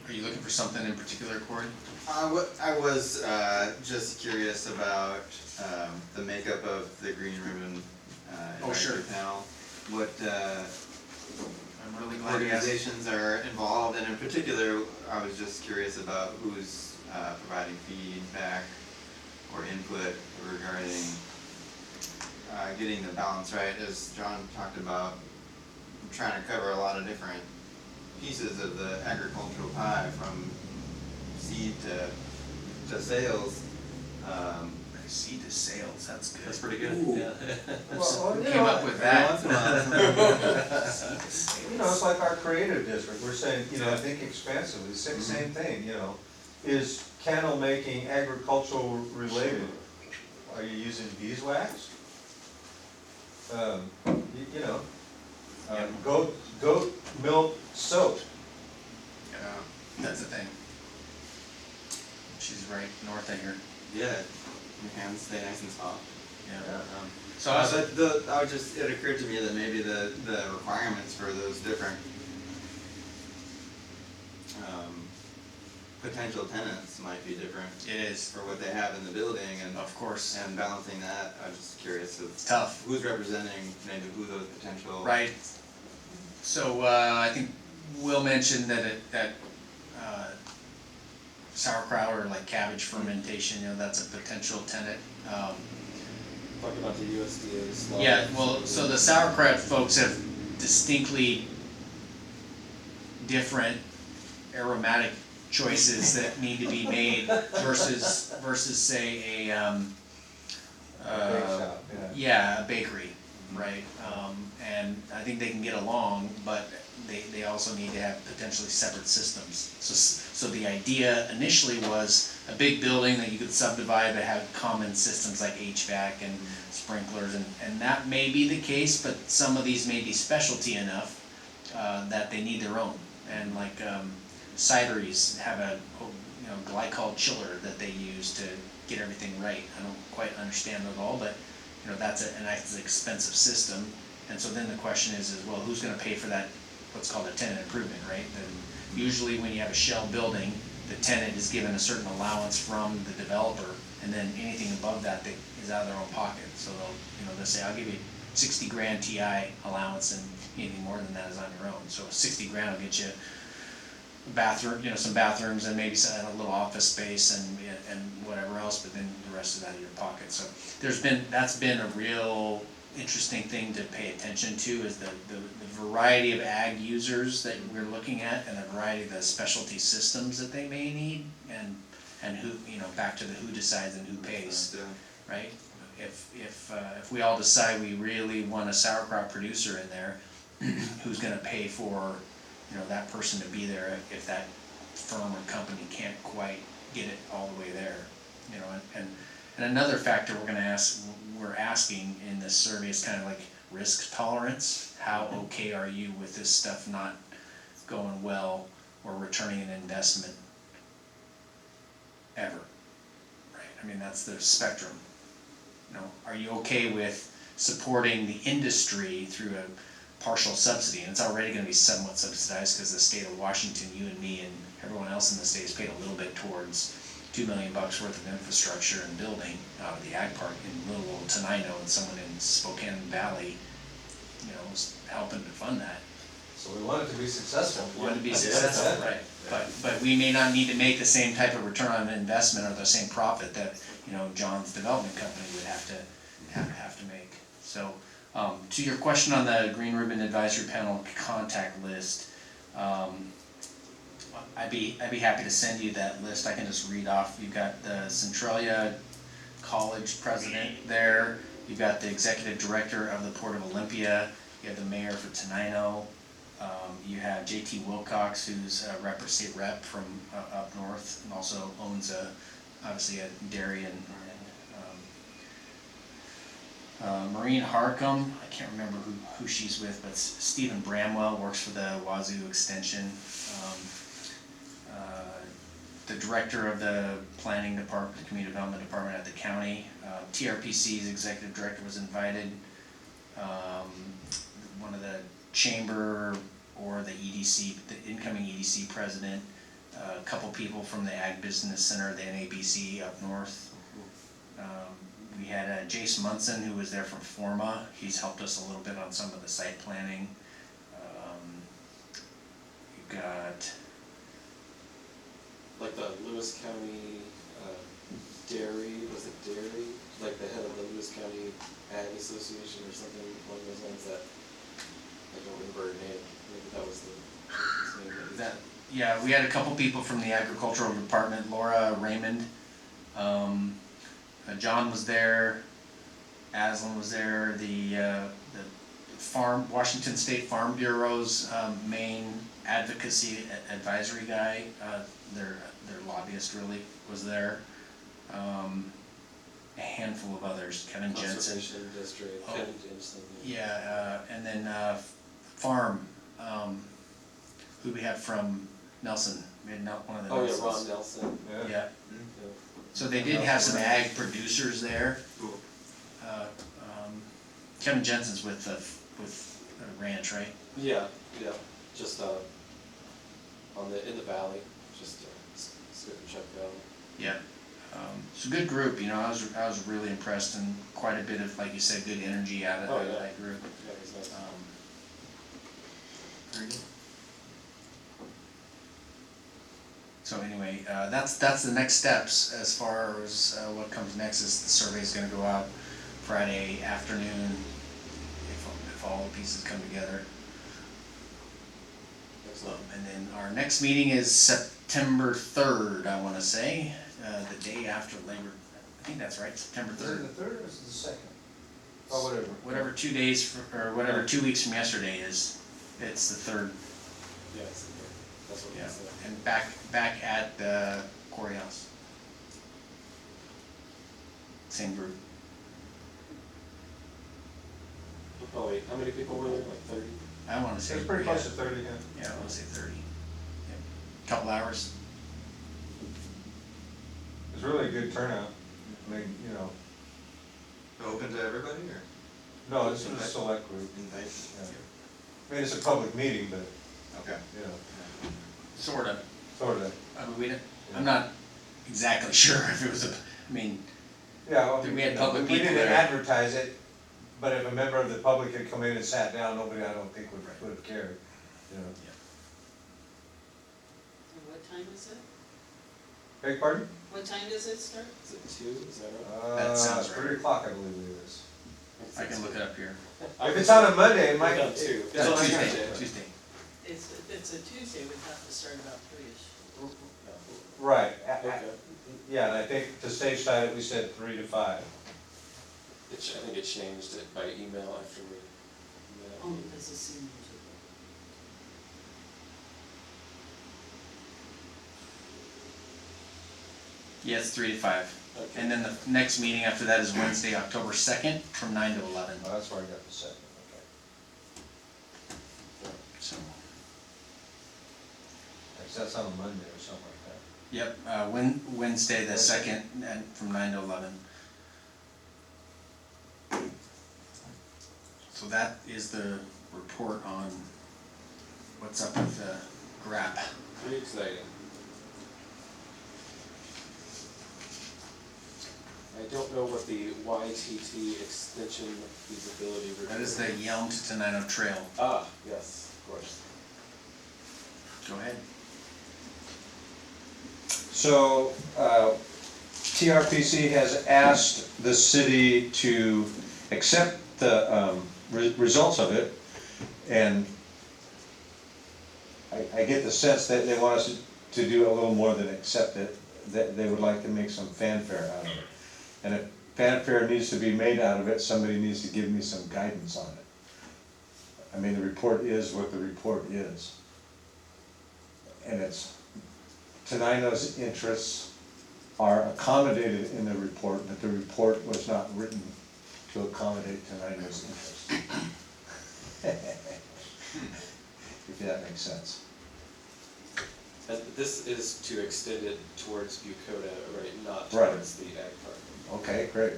Speaker 4: Are you looking for something in particular, Corey?
Speaker 2: I was just curious about the makeup of the Green Ribbon
Speaker 4: Oh, sure.
Speaker 2: advisory panel. What
Speaker 4: I'm really glad you asked.
Speaker 2: organizations are involved, and in particular, I was just curious about who's providing feedback or input regarding getting the balance right, as John talked about, trying to cover a lot of different pieces of the agricultural pie, from seed to sales.
Speaker 4: Seed to sales, that's good.
Speaker 1: That's pretty good,
Speaker 6: Ooh.
Speaker 1: yeah.
Speaker 4: Who came up with that?
Speaker 2: Every once in a while.
Speaker 5: It's like our creative district, we're saying, think expansively, same thing, is candle making agricultural related? Are you using beeswax? Goat milk soap.
Speaker 4: Yeah, that's the thing. She's right north of here.
Speaker 2: Yeah, your hands stay nice and soft.
Speaker 4: Yeah.
Speaker 2: So it occurred to me that maybe the requirements for those different potential tenants might be different
Speaker 4: It is,
Speaker 2: for what they have in the building, and
Speaker 4: of course.
Speaker 2: and balancing that. I was just curious of
Speaker 4: It's tough.
Speaker 2: who's representing maybe who those potential.
Speaker 4: Right. So, I think Will mentioned that sauerkraut or like cabbage fermentation, that's a potential tenant.
Speaker 7: Talk about the USDA slot.
Speaker 4: Yeah, well, so the sauerkraut folks have distinctly different aromatic choices that need to be made versus say a
Speaker 5: Bake shop,
Speaker 4: yeah, a bakery, right? And I think they can get along, but they also need to have potentially separate systems. So the idea initially was a big building that you could subdivide but have common systems like HVAC and sprinklers, and that may be the case, but some of these may be specialty enough that they need their own. And like cideries have a glycol chiller that they use to get everything right. I don't quite understand it all, but that's an expensive system. And so then the question is well, who's going to pay for that? What's called a tenant improvement, right? And usually when you have a shell building, the tenant is given a certain allowance from the developer, and then anything above that is out of their own pocket. So they'll say, I'll give you 60 grand TI allowance, and anything more than that is on your own. So 60 grand will get you a bathroom, some bathrooms, and maybe a little office space and whatever else, but then the rest is out of your pocket. So that's been a real interesting thing to pay attention to, is the variety of ag users that we're looking at, and the variety of the specialty systems that they may need, and who, back to the who decides and who pays, right? If we all decide we really want a sauerkraut producer in there, who's gonna pay for that person to be there if that firm or company can't quite get it all the way there, and another factor we're asking in this survey is kind of like risk tolerance. How okay are you with this stuff not going well or returning an investment ever, right? I mean, that's the spectrum. Are you okay with supporting the industry through a partial subsidy? And it's already going to be somewhat subsidized because the state of Washington, you and me and everyone else in the state has paid a little bit towards $2 million worth of infrastructure and building out of the ag park in little old Tenino, and someone in Spokane Valley, was helping to fund that.
Speaker 5: So we want it to be successful.
Speaker 4: We want it to be successful, right? But we may not need to make the same type of return on investment or the same profit that John's development company would have to make. So to your question on the Green Ribbon Advisory Panel contact list, I'd be happy to send you that list. I can just read off. You've got the Centralia College president there. You've got the executive director of the Port of Olympia. You have the mayor for Tenino. You have J.T. Wilcox, who's a state rep from up north, and also owns obviously a dairy and Maureen Harcum. I can't remember who she's with, but Stephen Bramwell works for the Wazoo Extension. The director of the planning department, the community development department at the county. TRPC's executive director was invited. One of the chamber or the EDC, the incoming EDC president, a couple people from the Ag Business Center, the NABC up north. We had Jace Munson, who was there from Forma. He's helped us a little bit on some of the site planning. We've got
Speaker 7: Like the Lewis County dairy, was it Dairy, like the head of the Lewis County Ag Association or something along those lines that, I don't remember her name, maybe that was the person's name.
Speaker 4: That, yeah, we had a couple people from the agricultural department, Laura Raymond, John was there, Aslan was there, the Washington State Farm Bureau's main advocacy advisory guy, their lobbyist really was there. A handful of others, Kevin Jensen.
Speaker 7: Conservation District,
Speaker 4: Oh.
Speaker 7: Kevin Jensen.
Speaker 4: Yeah, and then Farm, who we had from Nelson, we had one of the
Speaker 7: Oh, yeah,
Speaker 4: Nelsons.
Speaker 7: Ron Nelson.
Speaker 5: Yeah.
Speaker 4: Yeah,
Speaker 7: Yeah.
Speaker 4: so they did have some ag producers there.
Speaker 2: Cool.
Speaker 4: Kevin Jensen's with Ranch, right?
Speaker 7: Yeah, just, in the valley, just, skip and check out.
Speaker 4: Yeah. It's a good group, you know, I was really impressed, and quite a bit of, like you said, good energy out of
Speaker 7: Oh, yeah.
Speaker 4: that group.
Speaker 7: Yeah, he's nice.
Speaker 4: Very good. So anyway, that's the next steps as far as what comes next. Is the survey's gonna go out Friday afternoon, if all the pieces come together.
Speaker 7: Excellent.
Speaker 4: And then our next meeting is September 3rd, I wanna say, the day after Labor, I think that's right, September
Speaker 5: Is it
Speaker 4: 3rd.
Speaker 5: the third or is it the second? Oh, whatever.
Speaker 4: Whatever 2 days, or whatever 2 weeks from yesterday is, it's the 3rd,
Speaker 7: Yeah, that's what
Speaker 4: yeah.
Speaker 7: he said.
Speaker 4: And back at the Quarry House. Same group.
Speaker 7: Probably, how many people were there, like 30?
Speaker 4: I wanna say.
Speaker 5: It's pretty
Speaker 4: yeah.
Speaker 5: close to 30, yeah.
Speaker 4: Yeah, I wanna say 30. Yep. Couple hours.
Speaker 5: It's really a good turnout. I mean, you know,
Speaker 2: Open to everybody, or
Speaker 5: no, it's a select group.
Speaker 2: invite?
Speaker 5: Yeah. I mean, it's a public meeting, but,
Speaker 2: Okay.
Speaker 5: you know,
Speaker 4: Sorta.
Speaker 5: sort of.
Speaker 4: I mean, I'm not exactly sure if it was I mean,
Speaker 5: Yeah, well,
Speaker 4: We had
Speaker 5: you know,
Speaker 4: public
Speaker 5: we
Speaker 4: people
Speaker 5: didn't
Speaker 4: there.
Speaker 5: advertise it, but if a member of the public had come in and sat down, nobody, I don't think would have cared, you know.
Speaker 8: And what time is it?
Speaker 5: Beg pardon?
Speaker 8: What time does it start?
Speaker 7: Is it 2, is that right?
Speaker 4: That sounds right.
Speaker 5: 3 o'clock, I believe it is.
Speaker 4: I can look it up here.
Speaker 5: If it's on a Monday, it might.
Speaker 7: I've done 2.
Speaker 4: It's
Speaker 7: on
Speaker 4: Tuesday, Tuesday.
Speaker 8: If it's a Tuesday, we'd have to start about 3-ish.
Speaker 5: Right,
Speaker 7: Okay.
Speaker 5: yeah, and I think to stage side, we said 3 to 5.
Speaker 7: I think it changed it by email after we.
Speaker 8: Only because the seniors
Speaker 4: Yeah, it's 3 to 5.
Speaker 7: Okay.
Speaker 4: And then the next meeting after that is Wednesday, October 2nd, from 9 to 11.
Speaker 5: Oh, that's where I got the second, okay.
Speaker 4: So,
Speaker 5: Actually, that's on a Monday or something like that.
Speaker 4: yep, Wednesday the 2nd, and from 9 to 11. So that is the report on what's up with GRAP.
Speaker 7: Pretty exciting. I don't know what the YTT extension feasibility review.
Speaker 4: That is the Yelm to Tenino Trail.
Speaker 7: Ah, yes, of course.
Speaker 4: Go ahead.
Speaker 5: So, TRPC has asked the city to accept the results of it, and I get the sense that they want us to do a little more than accept it, that they would like to make some fanfare out of it. And if fanfare needs to be made out of it, somebody needs to give me some guidance on it. I mean, the report is what the report is. And it's, Tenino's interests are accommodated in the report, but the report was not written to accommodate Tenino's interests. If that makes sense.
Speaker 7: And this is to extend it towards Bucota, right, not
Speaker 5: Right.
Speaker 7: towards the ag park.
Speaker 5: Okay, great.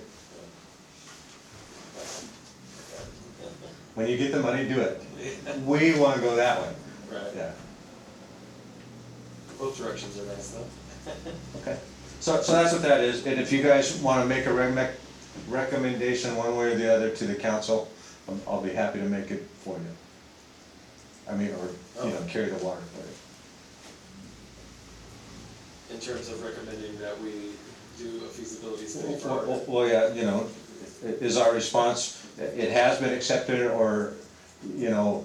Speaker 5: When you get the money, do it. We wanna go that way,
Speaker 7: Right.
Speaker 5: yeah.
Speaker 7: Both directions are nice though.
Speaker 5: Okay, so that's what that is, and if you guys wanna make a recommendation one way or the other to the council, I'll be happy to make it for you. I mean, or, you know, carry the water for you.
Speaker 7: In terms of recommending that we do a feasibility study for our.
Speaker 5: Well, yeah, you know, is our response, it has been accepted, or, you know,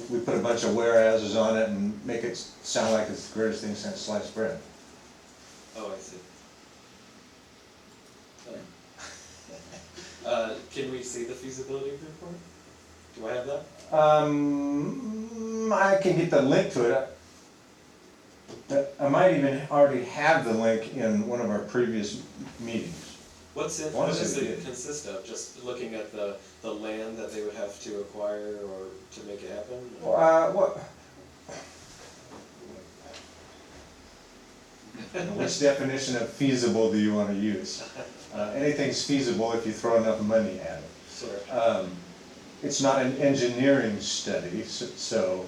Speaker 5: we put a bunch of whereases on it and make it sound like it's the greatest thing since sliced bread?
Speaker 7: Oh, I see. Can we see the feasibility report? Do I have that?
Speaker 5: I can get the link to it. I might even already have the link in one of our previous meetings.
Speaker 7: What does it consist of? Just looking at the land that they would have to acquire or to make it happen?
Speaker 5: Which definition of feasible do you want to use? Anything's feasible if you throw enough money at it.
Speaker 7: Sure.
Speaker 5: It's not an engineering study, so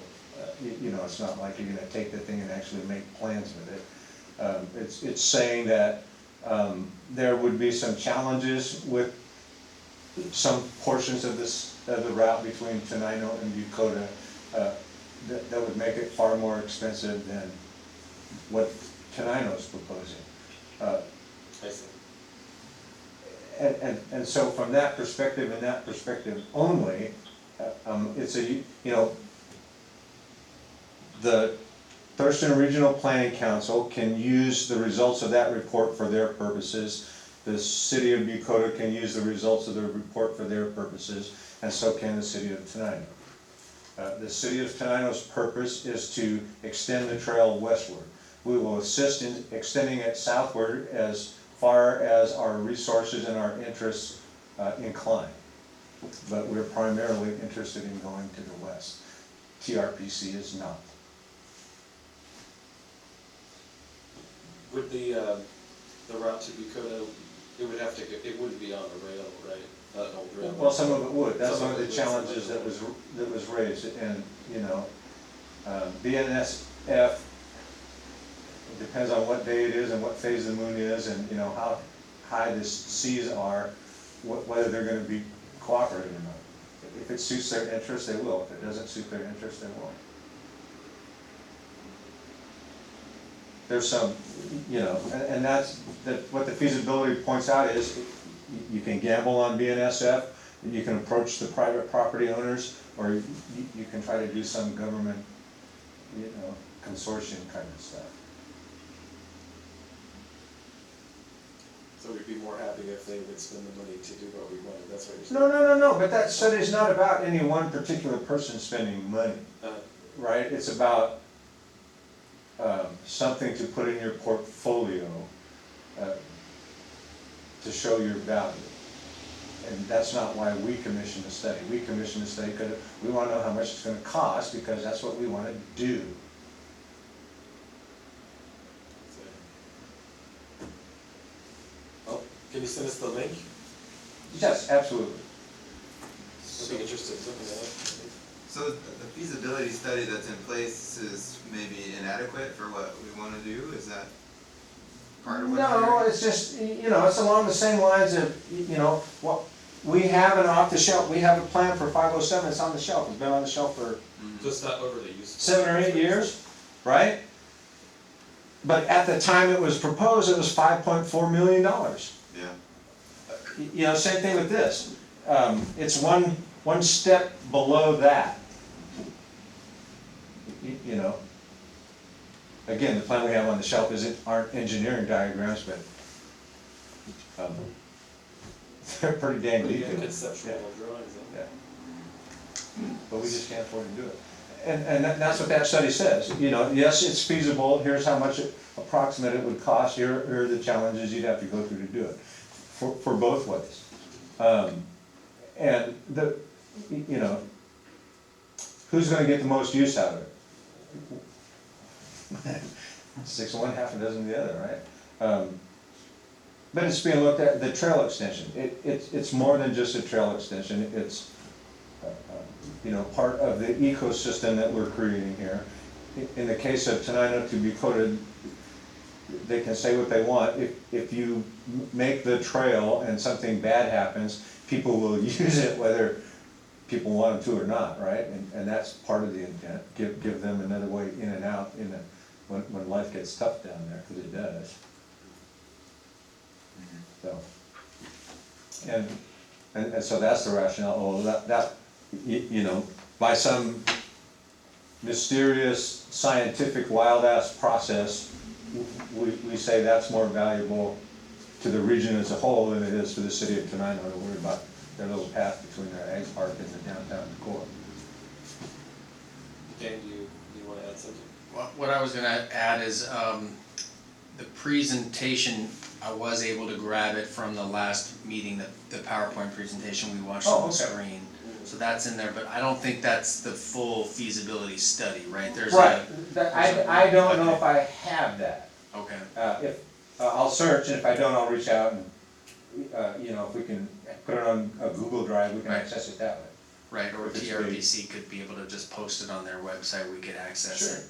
Speaker 5: you know, it's not like you're gonna take the thing and actually make plans with it. It's saying that there would be some challenges with some portions of the route between Tenino and Bucota that would make it far more expensive than what Tenino's proposing.
Speaker 7: I see.
Speaker 5: And so from that perspective and that perspective only, it's a, you know, the Thurston Regional Planning Council can use the results of that report for their purposes. The city of Bucota can use the results of the report for their purposes, and so can the city of Tenino. The city of Tenino's purpose is to extend the trail westward. We will assist in extending it southward as far as our resources and our interests incline. But we're primarily interested in going to the west. TRPC is not.
Speaker 7: Would the route to Bucota, it wouldn't be on a rail, right? Not an old rail.
Speaker 5: Well, some of it would. That's
Speaker 7: Some
Speaker 5: one of
Speaker 7: of
Speaker 5: the
Speaker 7: it would,
Speaker 5: challenges
Speaker 7: some of it
Speaker 5: that was raised, and, you know, BNSF, it depends on what day it is and what phase the moon is, and, you know, how high the seas are, whether they're gonna be cooperative or not. If it suits their interest, they will. If it doesn't suit their interest, they won't. There's some, you know, and that's, what the feasibility points out is, you can gamble on BNSF, you can approach the private property owners, or you can try to do some government, you know, consortium kind of stuff.
Speaker 7: So we'd be more happy if they would spend the money to do what we wanted, that's what you're saying?
Speaker 5: No, but that study's not about any one particular person spending money, right? It's about something to put in your portfolio to show your value. And that's not why we commissioned the study. We commissioned the study because we want to know how much it's going to cost, because that's what we want to do.
Speaker 7: Well, can you send us the link?
Speaker 5: Yes, absolutely.
Speaker 7: I'd be interested in looking at it.
Speaker 2: So the feasibility study that's in place is maybe inadequate for what we want to do? Is that part of what?
Speaker 5: No, it's just, you know, it's along the same lines of, you know, what we have an off-the-shelf, we have a plan for 507, it's on the shelf, it's been on the shelf for
Speaker 7: Just not overly useful.
Speaker 5: 7 or 8 years, right? But at the time it was proposed, it was $5.4 million.
Speaker 2: Yeah.
Speaker 5: You know, same thing with this. It's one step below that. You know, again, the plan we have on the shelf aren't engineering diagrams, but they're pretty dang detailed.
Speaker 7: Conceptual drawings.
Speaker 5: Yeah. But we just can't afford to do it. And that's what that study says. You know, yes, it's feasible. Here's how much approximate it would cost. Here are the challenges you'd have to go through to do it, for both ways. And you know, who's going to get the most use out of it? 6 of one, half a dozen of the other, right? But it's being looked at, the trail extension. It's more than just a trail extension. It's you know, part of the ecosystem that we're creating here. In the case of Tenino to Bucota, they can say what they want. If you make the trail and something bad happens, people will use it whether people want them to or not, right? And that's part of the intent. Give them another way in and out when life gets tough down there, because it does. So, and so that's the rationale, oh, that, you know, by some mysterious, scientific, wild-ass process, we say that's more valuable to the region as a whole than it is for the city of Tenino to worry about their little path between their ag park and the downtown core.
Speaker 7: Dan, do you wanna add something?
Speaker 4: What I was gonna add is, the presentation, I was able to grab it from the last meeting, the PowerPoint presentation we watched on the screen. So that's in there, but I don't think that's the full feasibility study, right? There's
Speaker 5: Right,
Speaker 4: a.
Speaker 5: I don't know if I have that.
Speaker 4: Okay,
Speaker 5: If, I'll search, and if I don't, I'll reach out and, you know, if we can put it on a Google Drive, we can
Speaker 4: Right.
Speaker 5: access it that way.
Speaker 4: right, or
Speaker 5: If it's
Speaker 4: TRPC could be able to just post it on their website, we could access
Speaker 5: Sure.
Speaker 4: it.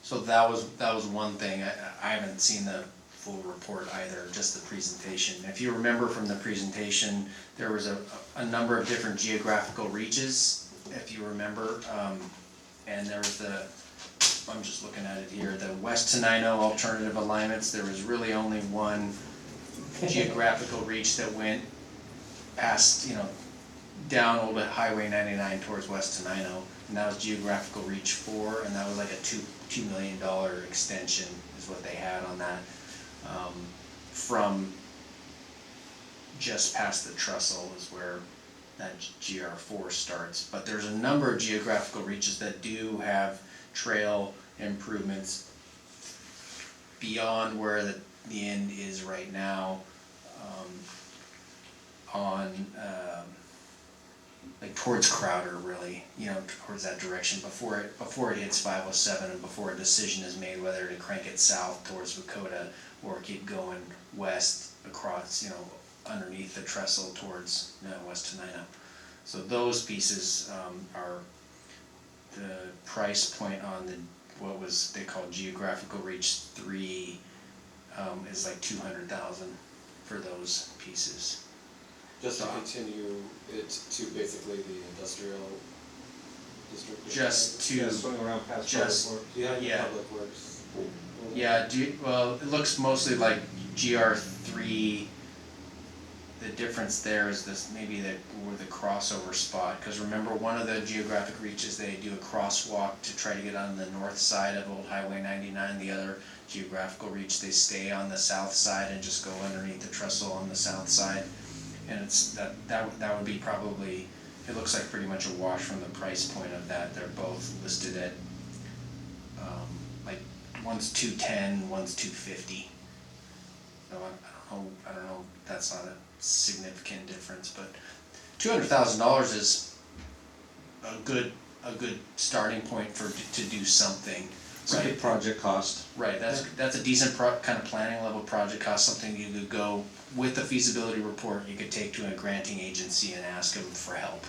Speaker 4: So that was one thing, I haven't seen the full report either, just the presentation. If you remember from the presentation, there was a number of different geographical reaches, if you remember, and there was I'm just looking at it here, the West Tenino alternative alignments, there was really only one geographical reach that went past, you know, down Old Highway 99 towards West Tenino, and that was geographical reach 4, and that was like a $2 million extension is what they had on that, from just past the trestle is where that GR4 starts. But there's a number of geographical reaches that do have trail improvements beyond where the end is right now, like towards Crowder, really, you know, towards that direction, before it hits 507 and before a decision is made whether to crank it south towards Lakota or keep going west across, you know, underneath the trestle towards West Tenino. So those pieces are the price point on what was they called geographical reach 3 is like $200,000 for those pieces.
Speaker 7: Just to continue it to basically the industrial district?
Speaker 4: Just to
Speaker 5: Yeah, swing around past
Speaker 4: just-
Speaker 5: Public Works.
Speaker 4: yeah.
Speaker 7: Public Works.
Speaker 4: Yeah, well, it looks mostly like GR3. The difference there is this, maybe where the crossover spot, because remember one of the geographic reaches, they do a crosswalk to try to get on the north side of Old Highway 99, the other geographical reach, they stay on the south side and just go underneath the trestle on the south side. And it's, that would be probably, it looks like pretty much a wash from the price point of that. They're both listed at, like, one's $210, one's $250. So I don't know, that's not a significant difference, but $200,000 is a good starting point to do something.
Speaker 5: It's a good project cost.
Speaker 4: Right, that's a decent kind of planning level project cost, something you could go, with the feasibility report, you could take to a granting agency and ask them for help.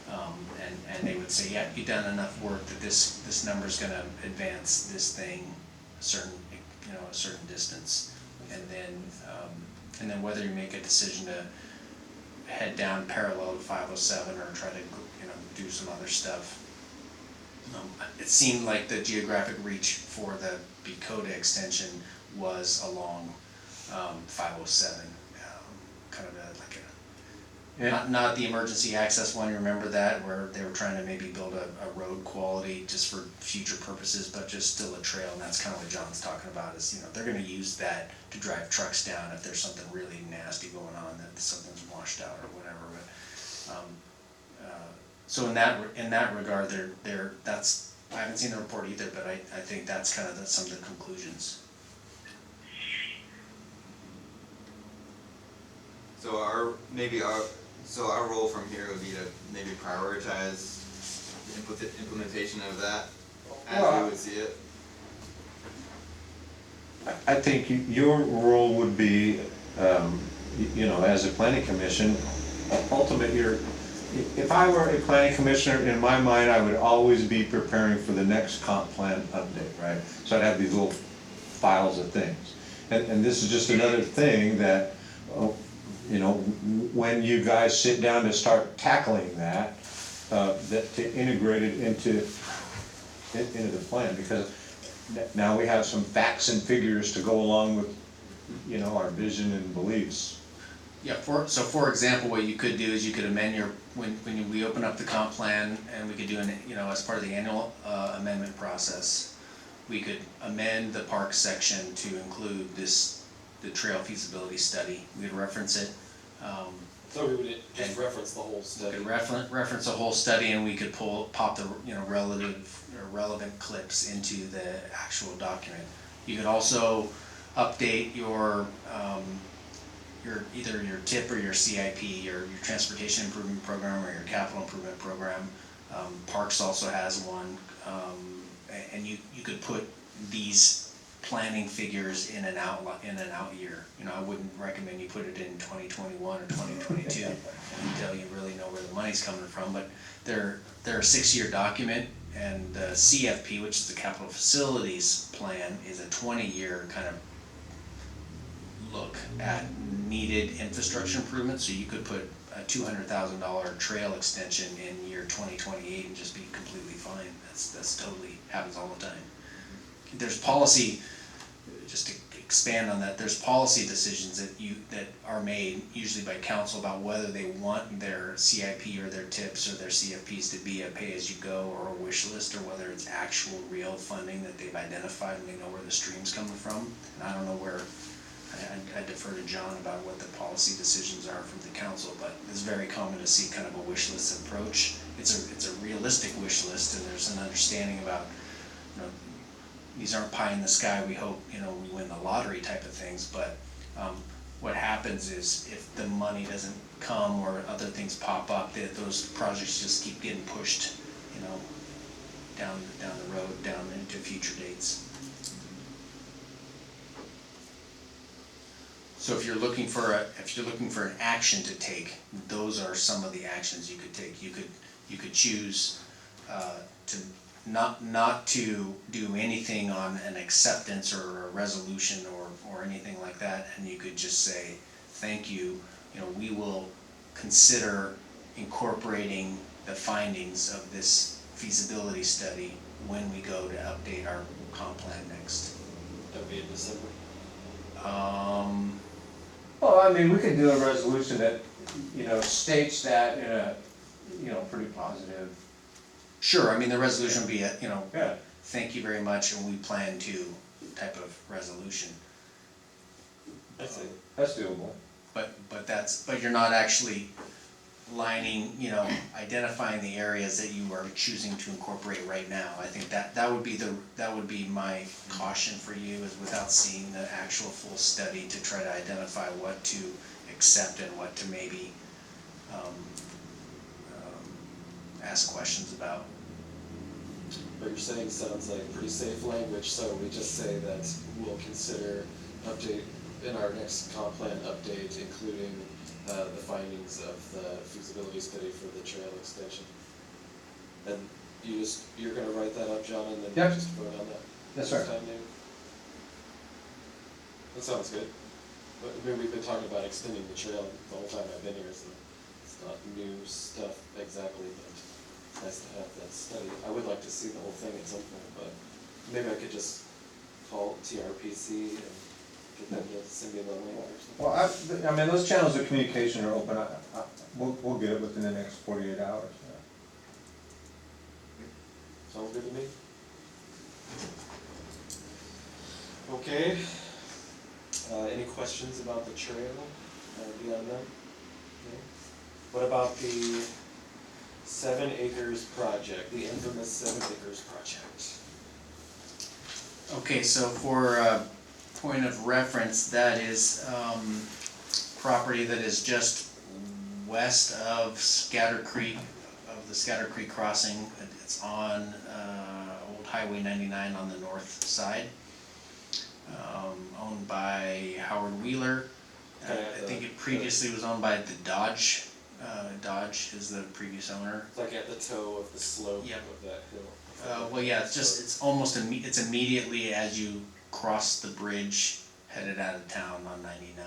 Speaker 4: And they would say, yeah, you've done enough work that this number's gonna advance this thing a certain distance. And then whether you make a decision to head down parallel to 507 or try to, do some other stuff. It seemed like the geographic reach for the Dakota extension was along 507, kind of not the emergency access one. You remember that, where they were trying to maybe build a road quality just for future purposes, but just still a trail, and that's kind of what John's talking about. Is they're going to use that to drive trucks down if there's something really nasty going on, that something's washed out or whatever. But so in that regard, that's I haven't seen the report either, but I think that's kind of some of the conclusions.
Speaker 2: So our role from here would be to maybe prioritize the implementation of that as we would see it.
Speaker 5: I think your role would be, as a planning commission, if I were a planning commissioner, in my mind, I would always be preparing for the next comp plan update, right? So I'd have these little files of things. And this is just another thing that, when you guys sit down to start tackling that to integrate it into the plan, because now we have some facts and figures to go along with you know, our vision and beliefs.
Speaker 4: Yeah, for example, what you could do is you could amend your, when we open up the comp plan, and we could do as part of the annual amendment process, we could amend the park section to include the trail feasibility study. We'd reference it.
Speaker 7: So we would just
Speaker 4: And-
Speaker 7: reference the whole
Speaker 4: We
Speaker 7: study.
Speaker 4: could reference a whole study, and we could pop the, relevant clips into the actual document. You could also update your either your TIP or your CIP, your transportation improvement program or your capital improvement program. Parks also has one, and you could put these planning figures in an out year. I wouldn't recommend you put it in 2021 or 2022 until you really know where the money's coming from, but they're a 6-year document, and the CFP, which is the capital facilities plan, is a 20-year kind of look at needed infrastructure improvements. So you could put a $200,000 trail extension in year 2028 and just be completely fine. That's totally happens all the time. There's policy, just to expand on that, there's policy decisions that are made usually by council about whether they want their CIP or their TIPs or their CFPs to be a pay-as-you-go or a wish list, or whether it's actual real funding that they've identified and they know where the stream's coming from. And I don't know where, I defer to John about what the policy decisions are from the council, but it's very common to see kind of a wish list approach. It's a realistic wish list, and there's an understanding about, these aren't pie in the sky, we hope, we win the lottery type of things, but what happens is if the money doesn't come or other things pop up, those projects just keep getting pushed, down the road, down into future dates. So if you're looking for an action to take, those are some of the actions you could take. You could choose to not to do anything on an acceptance or a resolution or anything like that, and you could just say, thank you, we will consider incorporating the findings of this feasibility study when we go to update our comp plan next.
Speaker 7: That would be in December.
Speaker 5: Well, I mean, we could do a resolution that, states that in a, pretty positive.
Speaker 4: Sure, I mean, the resolution would be
Speaker 5: Yeah.
Speaker 4: thank you very much, and we plan to type of resolution.
Speaker 7: I see.
Speaker 5: That's doable.
Speaker 4: But you're not actually lining, identifying the areas that you are choosing to incorporate right now. I think that would be my caution for you, is without seeing the actual full study to try to identify what to accept and what to maybe ask questions about.
Speaker 7: What you're saying sounds like pretty safe language, so we just say that we'll consider update in our next comp plan update, including the findings of the feasibility study for the trail extension. And you're gonna write that up, John, and then
Speaker 5: Yep.
Speaker 7: just vote on that?
Speaker 5: Yes,
Speaker 7: next
Speaker 5: sir.
Speaker 7: time, maybe? That sounds good. But I mean, we've been talking about extending the trail the whole time I've been here, so it's not new stuff exactly, but it's nice to have that study. I would like to see the whole thing at some point, but maybe I could just call TRPC and get them to send me the link or something.
Speaker 5: Well, I mean, those channels of communication are open. We'll get it within the next 48 hours.
Speaker 7: Sounds good to me. Okay. Any questions about the trail beyond that? No? What about the 7 acres project, the infamous 7 acres project?
Speaker 4: Okay, so for point of reference, that is property that is just west of Scatter Creek, of the Scatter Creek crossing. It's on Old Highway 99 on the north side, owned by Howard Wheeler.
Speaker 7: Okay,
Speaker 4: I think it previously was owned by the Dodge. Dodge is the previous owner.
Speaker 7: It's like at the toe of the slope
Speaker 4: Yep.
Speaker 7: of that hill.
Speaker 4: Well, yeah, it's almost it's immediately as you cross the bridge headed out of town on 99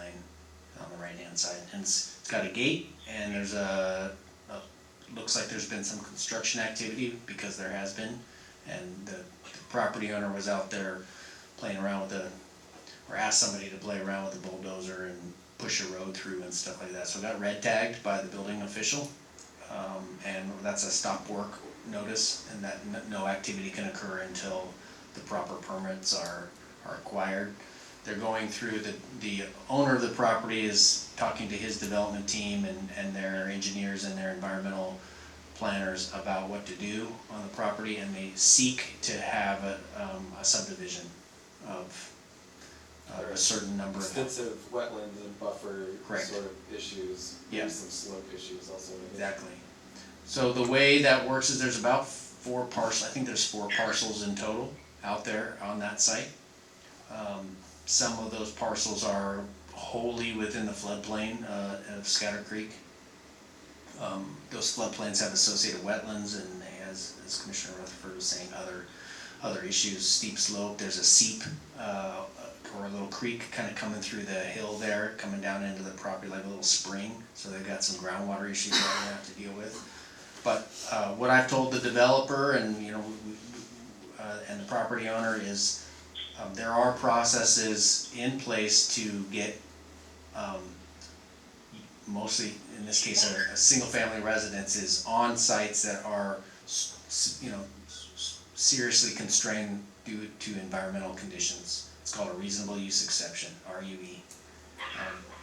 Speaker 4: on the right hand side, and it's got a gate, and there's looks like there's been some construction activity, because there has been, and the property owner was out there playing around with or ask somebody to play around with a bulldozer and push a road through and stuff like that. So it got red tagged by the building official, and that's a stop work notice, and that no activity can occur until the proper permits are acquired. They're going through, the owner of the property is talking to his development team and their engineers and their environmental planners about what to do on the property, and they seek to have a subdivision of a certain number of.
Speaker 7: Extensive wetlands and buffer
Speaker 4: Correct.
Speaker 7: sort of issues,
Speaker 4: Yeah.
Speaker 7: maybe some slope issues also. maybe.
Speaker 4: Exactly. So the way that works is there's about four parcels, I think there's 4 parcels in total out there on that site. Some of those parcels are wholly within the floodplain of Scatter Creek. Those floodplains have associated wetlands and, as Commissioner Rutherford was saying, other issues, steep slope, there's a seep, or a little creek kind of coming through the hill there, coming down into the property like a little spring, so they've got some groundwater issues that they have to deal with. But what I've told the developer and, and the property owner is, there are processes in place to get, mostly, in this case, a single-family residence is on sites that are, seriously constrained due to environmental conditions. It's called a reasonable use exception, RUE.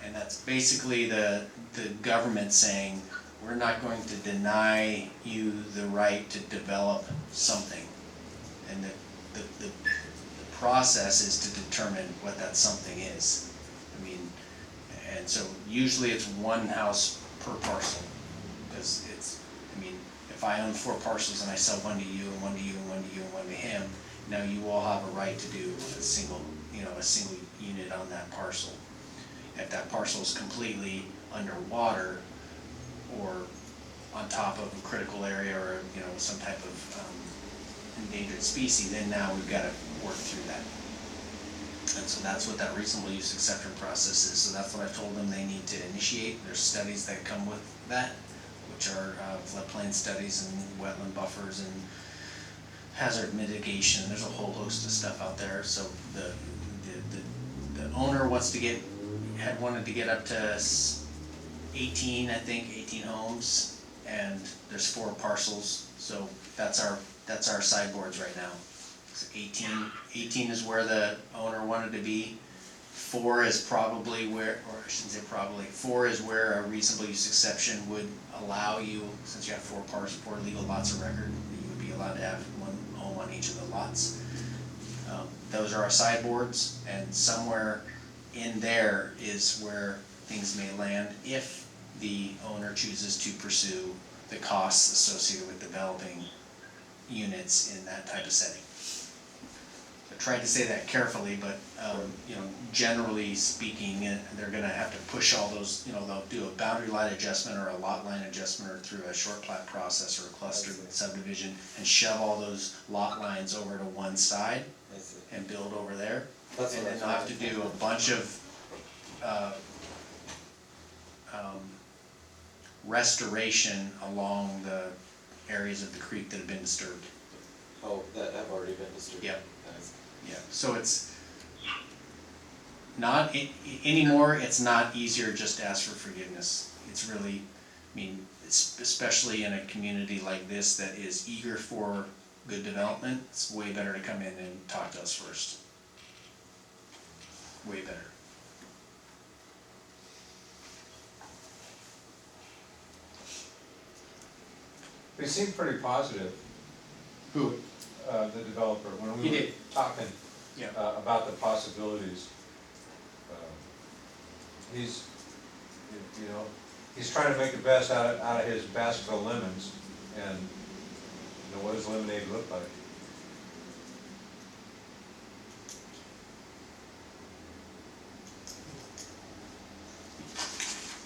Speaker 4: And that's basically the government saying, we're not going to deny you the right to develop something. And the process is to determine what that something is. I mean, and so usually it's 1 house per parcel, because if I own 4 parcels and I sell 1 to you and 1 to you and 1 to you and 1 to him, now you all have a right to do a single unit on that parcel. If that parcel is completely underwater or on top of a critical area or some type of endangered species, then now we've got to work through that. And so that's what that reasonable use exception process is. So that's what I told them they need to initiate. There's studies that come with that, which are floodplain studies and wetland buffers and hazard mitigation. There's a whole host of stuff out there. So the owner had wanted to get up to 18 homes, and there's 4 parcels. So that's our sideboards right now. So 18 is where the owner wanted to be. 4 is probably where, or I shouldn't say probably, 4 is where a reasonable use exception would allow you, since you have 4 legal lots of record, you would be allowed to have 1 home on each of the lots. Those are our sideboards, and somewhere in there is where things may land if the owner chooses to pursue the costs associated with developing units in that type of setting. I tried to say that carefully, but generally speaking, they're going to have to push all those. They'll do a boundary line adjustment or a lot line adjustment or through a short plat process or a clustered subdivision, and shove all those lot lines over to one side and build over there.
Speaker 7: That's
Speaker 4: And
Speaker 7: what
Speaker 4: then they'll have to do a bunch of restoration along the areas of the creek that have been disturbed.
Speaker 7: Oh, that have already been distributed.
Speaker 4: Yep.
Speaker 7: Nice.
Speaker 4: Yeah, so it's not, anymore, it's not easier just to ask for forgiveness. It's really, especially in a community like this that is eager for good development, it's way better to come in and talk to us first. Way better.
Speaker 5: They seem pretty positive.
Speaker 4: Who?
Speaker 5: The developer, when
Speaker 4: He
Speaker 5: we were
Speaker 4: did.
Speaker 5: talking
Speaker 4: Yeah.
Speaker 5: about the possibilities. He's, he's trying to make the best out of his basket of lemons, and what does lemonade look like?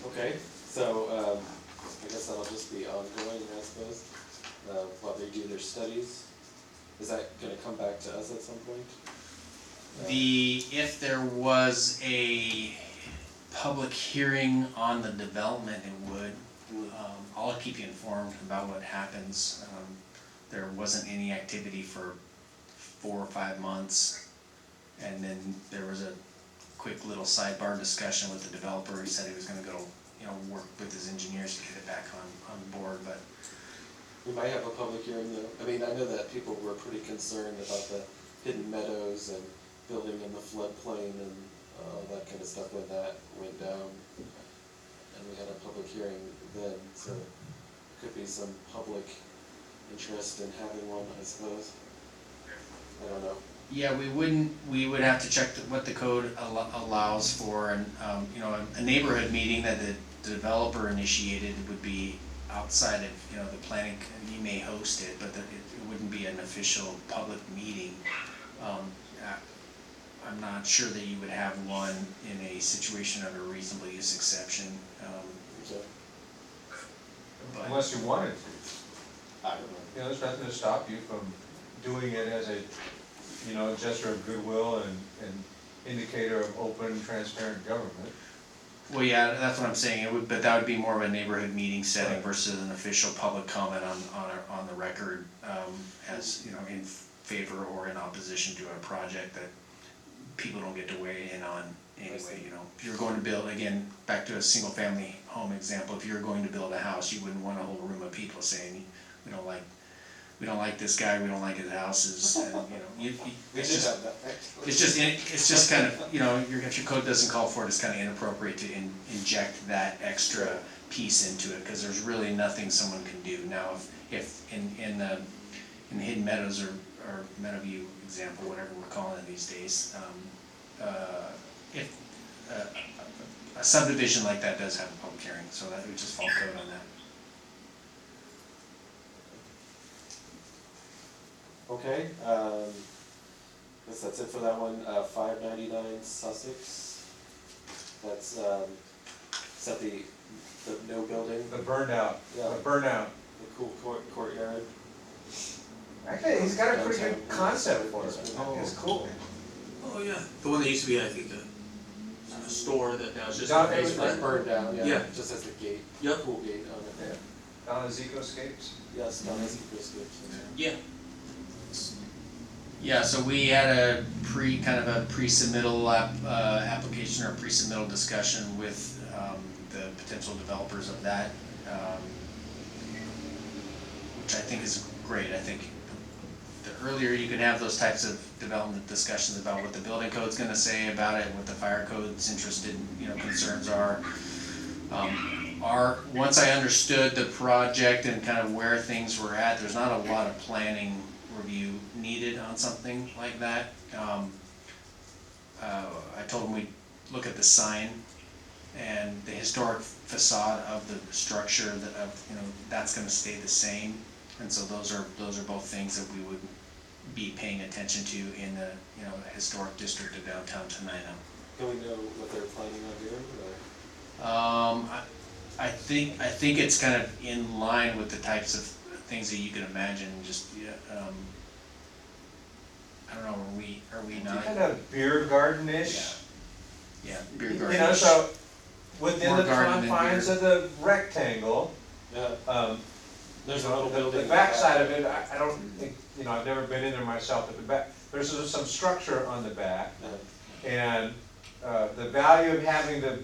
Speaker 7: Okay, so I guess that'll just be ongoing, I suppose, while they do their studies. Is that gonna come back to us at some point?
Speaker 4: If there was a public hearing on the development, it would. I'll keep you informed about what happens. There wasn't any activity for 4 or 5 months, and then there was a quick little sidebar discussion with the developer. He said he was gonna go, work with his engineers to get it back on board, but
Speaker 7: We might have a public hearing though. I mean, I know that people were pretty concerned about the hidden meadows and building in the floodplain and all that kind of stuff when that went down. And we had a public hearing then, so could be some public interest in having one, I suppose. I don't know.
Speaker 4: yeah, we would have to check what the code allows for, and, a neighborhood meeting that the developer initiated would be outside of, the planning, you may host it, but it wouldn't be an official public meeting. I'm not sure that you would have one in a situation of a reasonable use exception,
Speaker 7: Okay.
Speaker 4: but.
Speaker 5: Unless you wanted to.
Speaker 7: I don't know.
Speaker 5: There's nothing to stop you from doing it as a, gesture of goodwill and indicator of open, transparent government.
Speaker 4: Well, yeah, that's what I'm saying, but that would be more of a neighborhood meeting setting
Speaker 5: Right.
Speaker 4: versus an official public comment on the record, as, in favor or in opposition to a project that people don't get to weigh in on anyway, If you're going to build, again, back to a single family home example, if you're going to build a house, you wouldn't want a whole room of people saying, we don't like this guy, we don't like his houses, and, it's just. It's just kind of, if your code doesn't call for it, it's kind of inappropriate to inject that extra piece into it, because there's really nothing someone can do. Now, if in the Hidden Meadows or Meadowview example, whatever we're calling it these days, if a subdivision like that does have a public hearing, so that would just fall code on that.
Speaker 7: Okay, guess that's it for that one. 599 Sussex. That's, is that the no building,
Speaker 5: The burned out,
Speaker 7: Yeah.
Speaker 5: the burnout.
Speaker 7: the cool courtyard?
Speaker 5: Actually, he's got a pretty good concept for it. It's cool.
Speaker 6: Oh, yeah, the one that used to be, I think, a store that now is just
Speaker 5: Down-
Speaker 6: a
Speaker 5: it was
Speaker 7: It's
Speaker 6: basement.
Speaker 7: burned down, yeah,
Speaker 6: Yeah.
Speaker 7: just as the gate,
Speaker 6: Yep.
Speaker 7: cool gate on it.
Speaker 5: Yeah. Down as Ecoscapes.
Speaker 7: Yes, down as Ecoscapes.
Speaker 6: Yeah.
Speaker 4: Yeah, so we had a pre-submittal application or pre-submittal discussion with the potential developers of that, which I think is great. I think the earlier you can have those types of development discussions about what the building code's gonna say about it, what the fire code's concerns are. Once I understood the project and kind of where things were at, there's not a lot of planning review needed on something like that. I told them we'd look at the sign and the historic facade of the structure that's gonna stay the same. And so those are both things that we would be paying attention to in the, historic district of downtown Tenino.
Speaker 7: Do we know what they're planning on doing, or?
Speaker 4: I think it's kind of in line with the types of things that you can imagine, I don't know, are we not?
Speaker 5: Kind of beer garden-ish.
Speaker 4: Yeah, beer
Speaker 5: You
Speaker 4: garden.
Speaker 5: know, so within
Speaker 4: More
Speaker 5: the
Speaker 4: garden than
Speaker 5: confines
Speaker 4: beer.
Speaker 5: of the rectangle,
Speaker 7: Yeah, there's a little
Speaker 5: the
Speaker 7: building.
Speaker 5: backside of it, I don't think, I've never been in there myself, but the back, there's some structure on the back. And the value of having the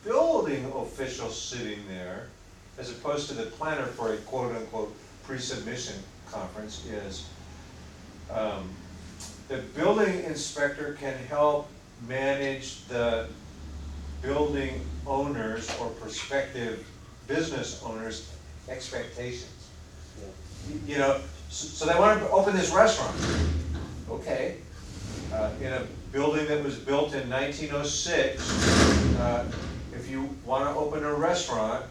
Speaker 5: building official sitting there, as opposed to the planner for a quote-unquote pre-submission conference, is the building inspector can help manage the building owners or prospective business owners' expectations. So they want to open this restaurant. Okay. In a building that was built in 1906, if you want to open a restaurant,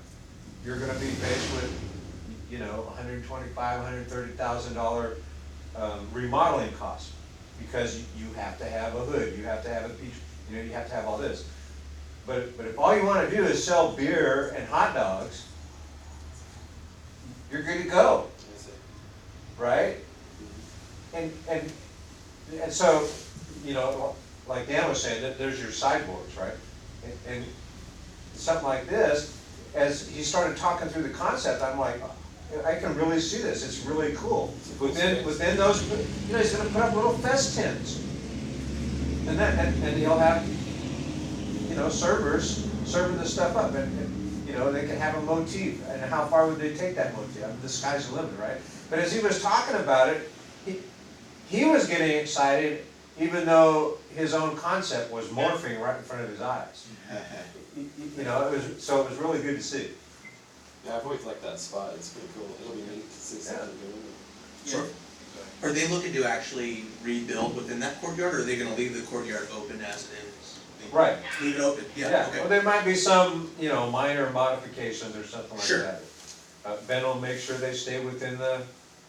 Speaker 5: you're going to be faced with, $125,000, $130,000 remodeling costs, because you have to have a hood, you have to have a peach, you have to have all this. But if all you want to do is sell beer and hot dogs, you're good to go, right? And so, like Dan was saying, that there's your sideboards, right? And something like this, as he started talking through the concept, I'm like, I can really see this. It's really cool. Within those, he's going to put up little fest tents, and he'll have servers serving the stuff up, and they could have a motif, and how far would they take that motif? I mean, the sky's the limit, right? But as he was talking about it, he was getting excited, even though his own concept was morphing right in front of his eyes. It was really good to see.
Speaker 7: Yeah, I've always liked that spot, it's pretty cool, it'll be neat to see something doing it.
Speaker 6: Sure. Are they looking to actually rebuild within that courtyard, or are they gonna leave the courtyard open as it is?
Speaker 5: Right.
Speaker 6: Leave it open, yeah,
Speaker 5: Well,
Speaker 6: okay.
Speaker 5: there might be some, minor modifications or something like
Speaker 6: Sure.
Speaker 5: that. Ben will make sure they stay within the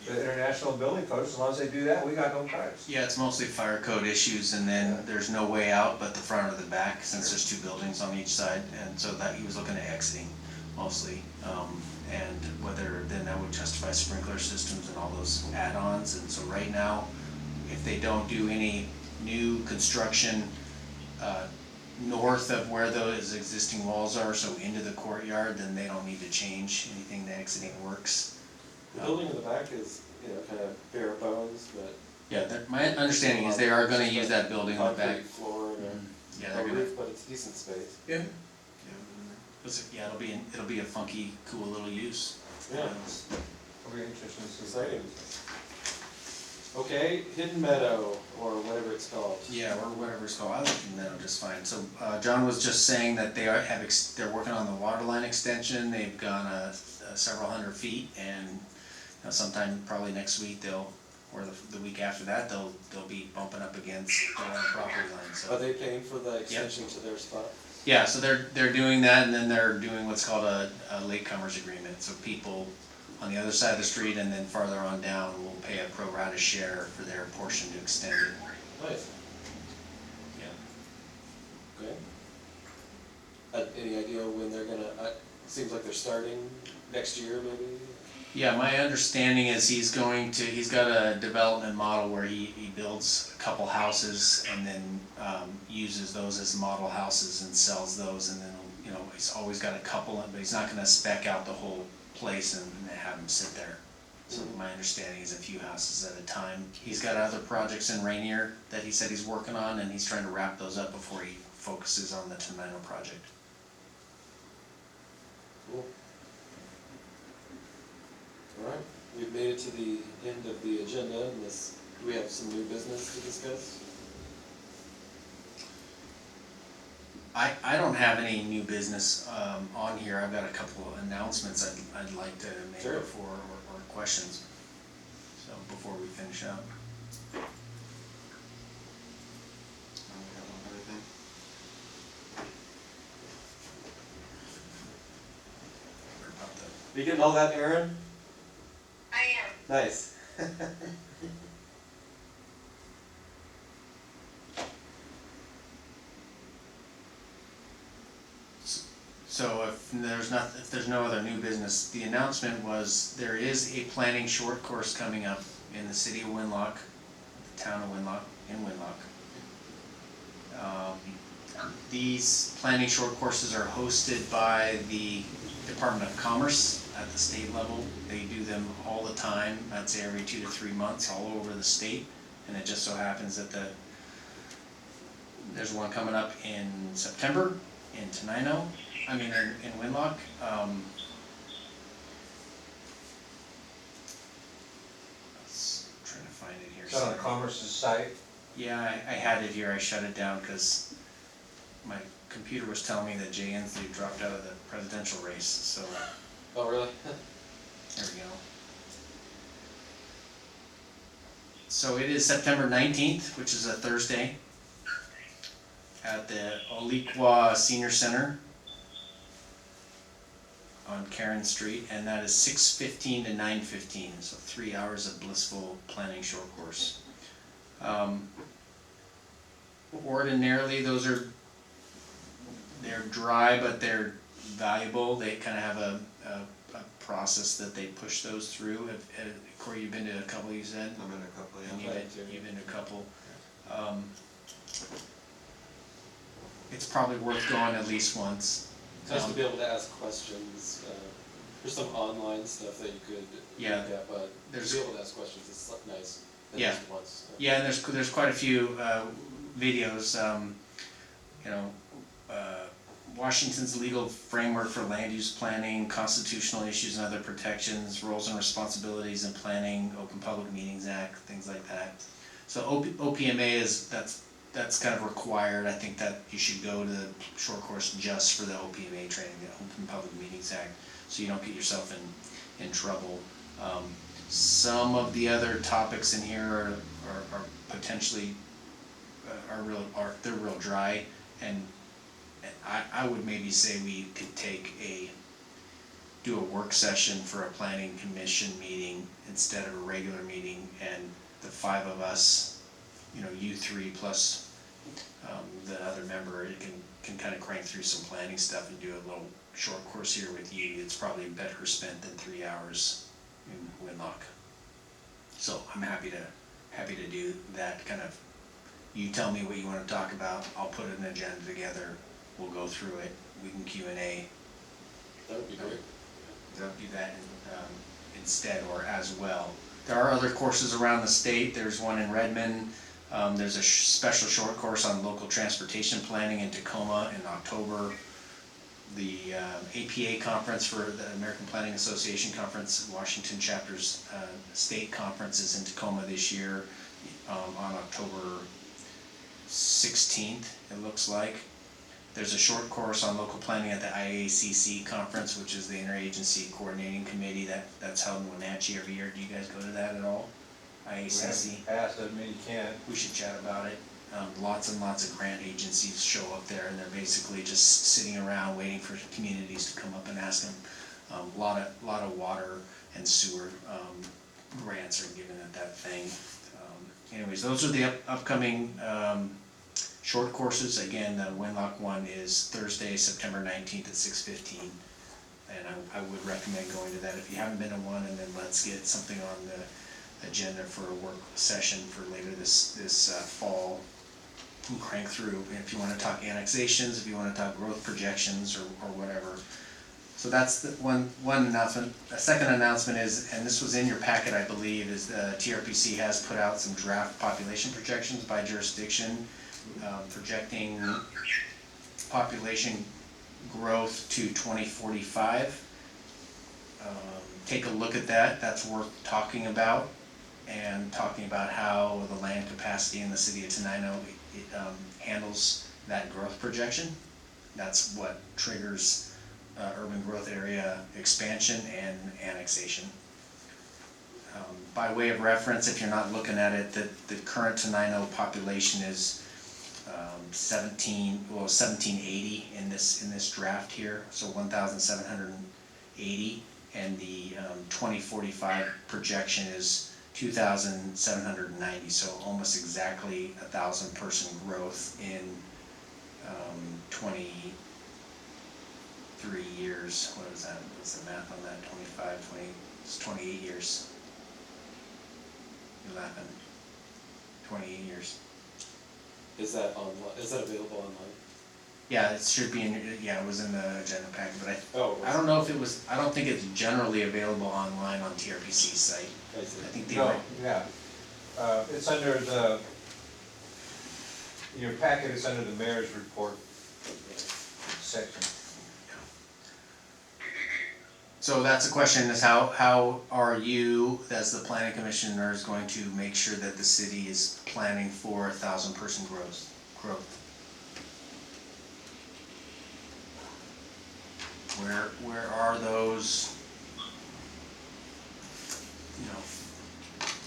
Speaker 5: international building code. As long as they do that, we got no problems.
Speaker 4: Yeah, it's mostly fire code issues, and then there's no way out but the front or the back, since there's two buildings on each side, and so that he was looking at exiting mostly. And whether then that would justify sprinkler systems and all those add-ons, and so right now, if they don't do any new construction north of where those existing walls are, so into the courtyard, then they don't need to change anything, the exiting works.
Speaker 7: The building in the back is, kind of bare bones, but.
Speaker 4: Yeah, my understanding is they are gonna use that building in the back.
Speaker 7: Concrete floor and
Speaker 4: Yeah,
Speaker 7: a
Speaker 4: they're gonna.
Speaker 7: roof, but it's decent space.
Speaker 6: Yeah.
Speaker 4: Yeah, it'll be a funky, cool little use.
Speaker 7: Yeah,
Speaker 5: It'll be interesting to see.
Speaker 7: exciting. Okay, Hidden Meadow, or whatever it's called.
Speaker 4: Yeah, or whatever it's called, I like Hidden Meadow just fine. So, John was just saying that they're working on the water line extension, they've gone several hundred feet, and sometime probably next week or the week after that, they'll be bumping up against the property line, so.
Speaker 7: Are they paying for the extension to their spot?
Speaker 4: Yeah, so they're doing that, and then they're doing what's called a latecomers agreement, so people on the other side of the street and then farther on down will pay a pro rata share for their portion to extend it.
Speaker 7: Nice,
Speaker 4: Yeah.
Speaker 7: okay. Any idea when they're gonna, seems like they're starting next year maybe?
Speaker 4: Yeah, my understanding is he's got a development model where he builds a couple houses and then uses those as model houses and sells those, and then, he's always got a couple, but he's not gonna spec out the whole place and have them sit there. So my understanding is a few houses at a time. He's got other projects in Rainier that he said he's working on, and he's trying to wrap those up before he focuses on the Tenino project.
Speaker 7: Cool. Alright, we've made it to the end of the agenda, unless, do we have some new business to discuss?
Speaker 4: I don't have any new business on here. I've got a couple of announcements I'd like to make
Speaker 7: Sure.
Speaker 4: before, or questions, so before we finish up. Or about the-
Speaker 7: Are you getting all that, Aaron?
Speaker 3: I am.
Speaker 7: Nice.
Speaker 4: So if there's no other new business, the announcement was there is a planning short course coming up in the city of Winlock, the town of Winlock, in Winlock. These planning short courses are hosted by the Department of Commerce at the state level. They do them all the time, I'd say every 2 to 3 months, all over the state. And it just so happens that there's one coming up in September in Tenino, in Winlock. Trying to find it here.
Speaker 5: Is that on Commerce's site?
Speaker 4: Yeah, I had it here, I shut it down because my computer was telling me that Jay Inslee dropped out of the presidential race, so
Speaker 7: Oh, really?
Speaker 4: there we go. So it is September 19th, which is a Thursday, at the Oliqua Senior Center on Karen Street, and that is 6:15 to 9:15, so 3 hours of blissful planning short course. Ordinarily, they're dry, but they're valuable. They kind of have a process that they push those through. Corey, you've been to a couple, you said?
Speaker 2: I'm in a couple,
Speaker 4: And
Speaker 2: yeah.
Speaker 4: you've been to a couple. It's probably worth going at least once.
Speaker 7: It's nice to be able to ask questions. There's some online stuff that you could
Speaker 4: Yeah,
Speaker 7: look at, but
Speaker 4: there's-
Speaker 7: to be able to ask questions is nice. At
Speaker 4: Yeah.
Speaker 7: least once.
Speaker 4: Yeah, and there's quite a few videos, Washington's legal framework for land use planning, constitutional issues and other protections, roles and responsibilities in planning, Open Public Meetings Act, things like that. So OPMA is, that's kind of required. I think that you should go to the short course just for the OPMA training, the Open Public Meetings Act, so you don't get yourself in trouble. Some of the other topics in here are potentially, they're real dry, and I would maybe say we could do a work session for a planning commission meeting instead of a regular meeting, and the 5 of us, you 3 plus the other member, it can kind of crank through some planning stuff and do a little short course here with you. It's probably better spent than 3 hours in Winlock. So I'm happy to do that kind of. You tell me what you want to talk about. I'll put an agenda together. We'll go through it. We can Q&A.
Speaker 7: That would be great.
Speaker 4: Do that instead or as well. There are other courses around the state. There's one in Redmond. There's a special short course on local transportation planning in Tacoma in October. The APA conference for the American Planning Association conference, Washington chapter's state conference is in Tacoma this year on October 16th, it looks like. There's a short course on local planning at the IACC conference, which is the Interagency Coordinating Committee that's held in Wenatchee every year. Do you guys go to that at all? IACC?
Speaker 5: Passed, doesn't mean you can't.
Speaker 4: We should chat about it. Lots and lots of grant agencies show up there, and they're basically just sitting around waiting for communities to come up and ask them. A lot of water and sewer grants are given at that thing. Anyways, those are the upcoming short courses. Again, the Winlock one is Thursday, September 19th at 6:15, and I would recommend going to that if you haven't been to one. And then let's get something on the agenda for a work session for later this fall. And crank through. If you want to talk annexations, if you want to talk growth projections, or whatever. So that's the one announcement. A second announcement is, and this was in your packet, I believe, is the TRPC has put out some draft population projections by jurisdiction, projecting population growth to 2045. Take a look at that. That's worth talking about, and talking about how the land capacity in the city of Tenino handles that growth projection. That's what triggers urban growth area expansion and annexation. By way of reference, if you're not looking at it, the current Tenino population is 1780 in this draft here, so 1,780, and the 2045 projection is 2,790, so almost exactly 1,000 person growth in 23 years. What is that? What's the math on that? 25, 20, it's 28 years. You're laughing. 28 years.
Speaker 7: Is that online? Is that available online?
Speaker 4: Yeah, it should be in, yeah, it was in the agenda packet, but
Speaker 7: Oh,
Speaker 4: I don't know if it was, I don't think it's generally available online on TRPC's site.
Speaker 7: I see.
Speaker 4: I think they
Speaker 5: No,
Speaker 4: might.
Speaker 5: yeah. It's under your packet is under the mayor's report section.
Speaker 4: So that's a question, is how are you, as the planning commissioners, going to make sure that the city is planning for 1,000 person growth? Where are those,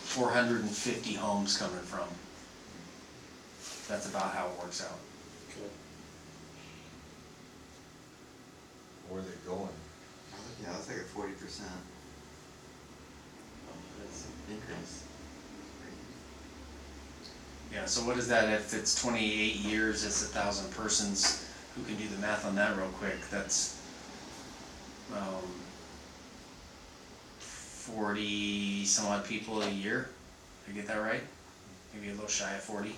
Speaker 4: 450 homes coming from? That's about how it works out.
Speaker 7: Okay.
Speaker 5: Where are they going?
Speaker 2: Yeah, that's like a 40% increase.
Speaker 4: Yeah, so what is that, if it's 28 years, it's 1,000 persons, who can do the math on that real quick? That's 40 some odd people a year, did I get that right? Maybe a little shy of 40.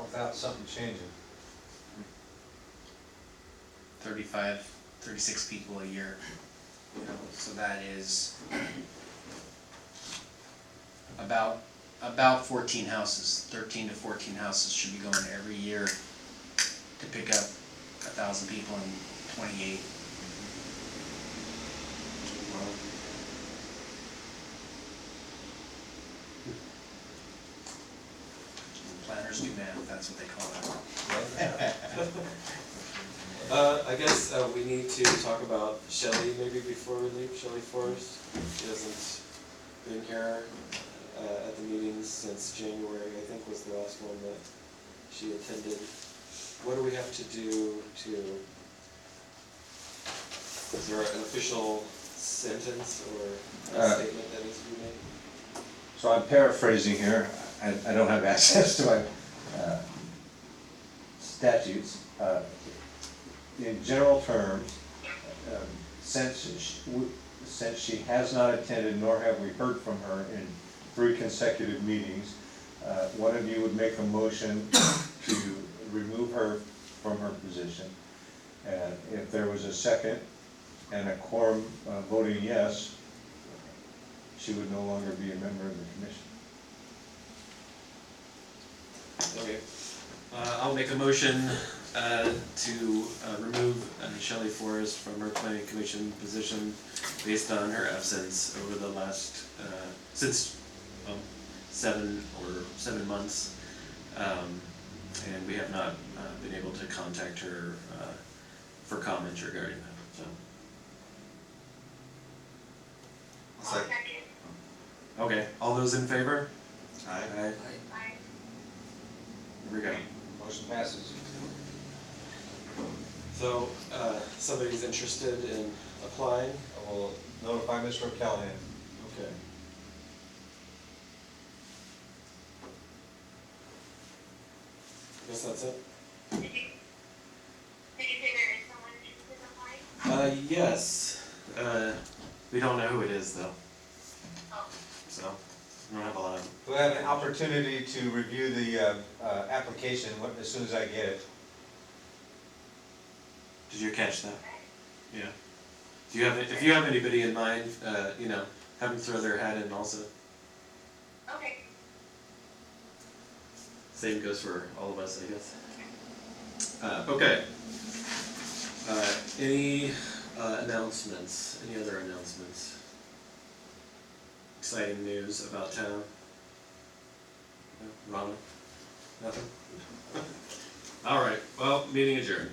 Speaker 5: Without something changing.
Speaker 4: 36 people a year, so that is, About 14 houses, 13 to 14 houses should be going every year to pick up 1,000 people in 28. Planners do math, that's what they call it.
Speaker 7: I guess we need to talk about Shelley maybe before we leave, Shelley Forrest. She hasn't been here at the meetings since January, I think was the last one that she attended. What do we have to do to, is there an official sentence or a statement that needs to be made?
Speaker 5: So I'm paraphrasing here, I don't have access to my statutes. In general terms, since she has not attended, nor have we heard from her in 3 consecutive meetings, one of you would make a motion to remove her from her position. And if there was a second and a quorum voting yes, she would no longer be a member of the commission.
Speaker 7: Okay.
Speaker 1: I'll make a motion to remove Shelley Forrest from her planning commission position based on her absence over the last, since 7 months. And we have not been able to contact her for comments regarding that, so.
Speaker 2: I'll second.
Speaker 1: Okay, all those in favor?
Speaker 2: Aye.
Speaker 1: Aye.
Speaker 3: Aye.
Speaker 1: Here we go.
Speaker 5: Motion passes.
Speaker 7: So, somebody's interested in applying?
Speaker 5: I will notify Mr. O'Callahan.
Speaker 7: Okay. I guess that's it.
Speaker 3: Did you say there is someone interested in applying?
Speaker 1: Yes, we don't know who it is though,
Speaker 3: Oh,
Speaker 1: so we don't have a lot of.
Speaker 5: We'll have an opportunity to review the application as soon as I get it.
Speaker 1: Did you catch that?
Speaker 3: okay.
Speaker 1: Yeah. Do you have, if you have anybody in mind, you know, have them throw their hat in also.
Speaker 3: Okay.
Speaker 1: Same goes for all of us, I guess. Okay. Any announcements? Any other announcements? Exciting news about town? No? Rhonda? Nothing? All right. Well, meeting adjourned.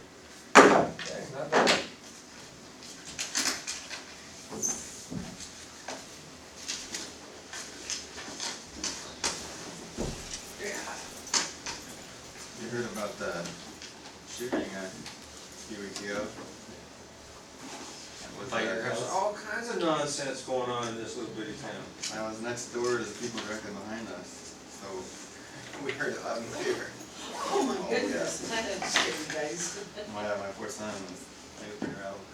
Speaker 5: Okay, not bad.
Speaker 2: You heard about the shooting a few weeks ago?
Speaker 1: By your house?
Speaker 5: all kinds of nonsense going on in this little bitty town.
Speaker 2: I was next door to the people directly behind us, so we heard it loud and clear.
Speaker 8: Oh my
Speaker 2: Oh,
Speaker 8: goodness, that had scared you guys.
Speaker 2: My poor son was, he was pretty rattled.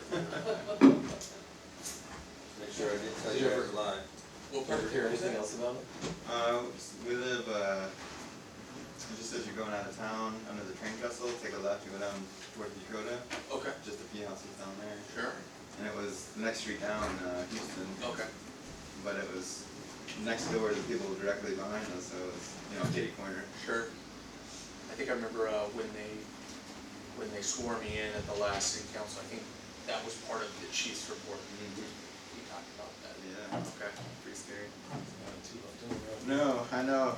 Speaker 5: Make sure I didn't tell
Speaker 7: Did
Speaker 5: you
Speaker 7: you
Speaker 5: I
Speaker 7: ever-
Speaker 5: was lying.
Speaker 7: Did you hear anything else about it?
Speaker 2: We live, just as you're going out of town, under the train trestle, take a left, you go down toward Dakota,
Speaker 6: Okay,
Speaker 2: just a few houses down there.
Speaker 6: sure,
Speaker 2: And it was the next street down, Houston,
Speaker 6: okay.
Speaker 2: but it was next door to the people directly behind us, so it was, you know, kitty corner.
Speaker 6: Sure. I think I remember when they swore me in at the last city council, I think that was part of the chief's report. We talked about that.
Speaker 2: Yeah,
Speaker 6: Okay.
Speaker 2: pretty scary.
Speaker 7: Too left in the road.
Speaker 2: No, I know,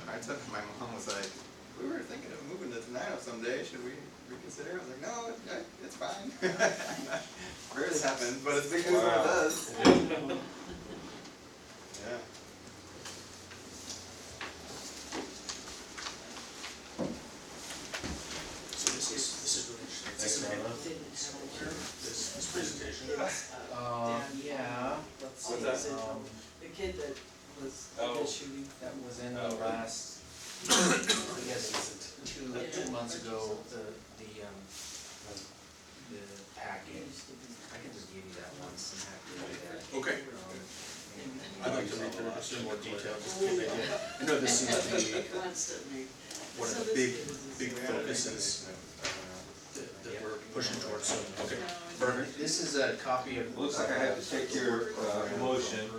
Speaker 2: my mom was like, we were thinking of moving to Tenino someday, should we reconsider? I was like, no, it's fine. Rarely happens, but it's because when it does. Yeah.
Speaker 6: So this is really interesting.
Speaker 7: Thanks, Rhonda.
Speaker 6: This presentation.
Speaker 4: Yeah,
Speaker 8: Let's
Speaker 7: What's
Speaker 8: see,
Speaker 7: that?
Speaker 8: is it the kid that was
Speaker 7: Oh.
Speaker 8: shooting?
Speaker 4: that was in the
Speaker 7: Oh, really?
Speaker 4: last, I guess, 2 months ago, the packet. I can just give you that once and have you read that.
Speaker 6: Okay. I'd like to read through this in more detail, just to get an idea. I know this seems to be
Speaker 8: Constantly.
Speaker 6: one of
Speaker 8: So
Speaker 6: the
Speaker 8: this
Speaker 6: big
Speaker 8: is-
Speaker 6: focuses that we're pushing towards, so, okay, perfect.
Speaker 4: This is a copy of.
Speaker 5: Looks like I have to take your motion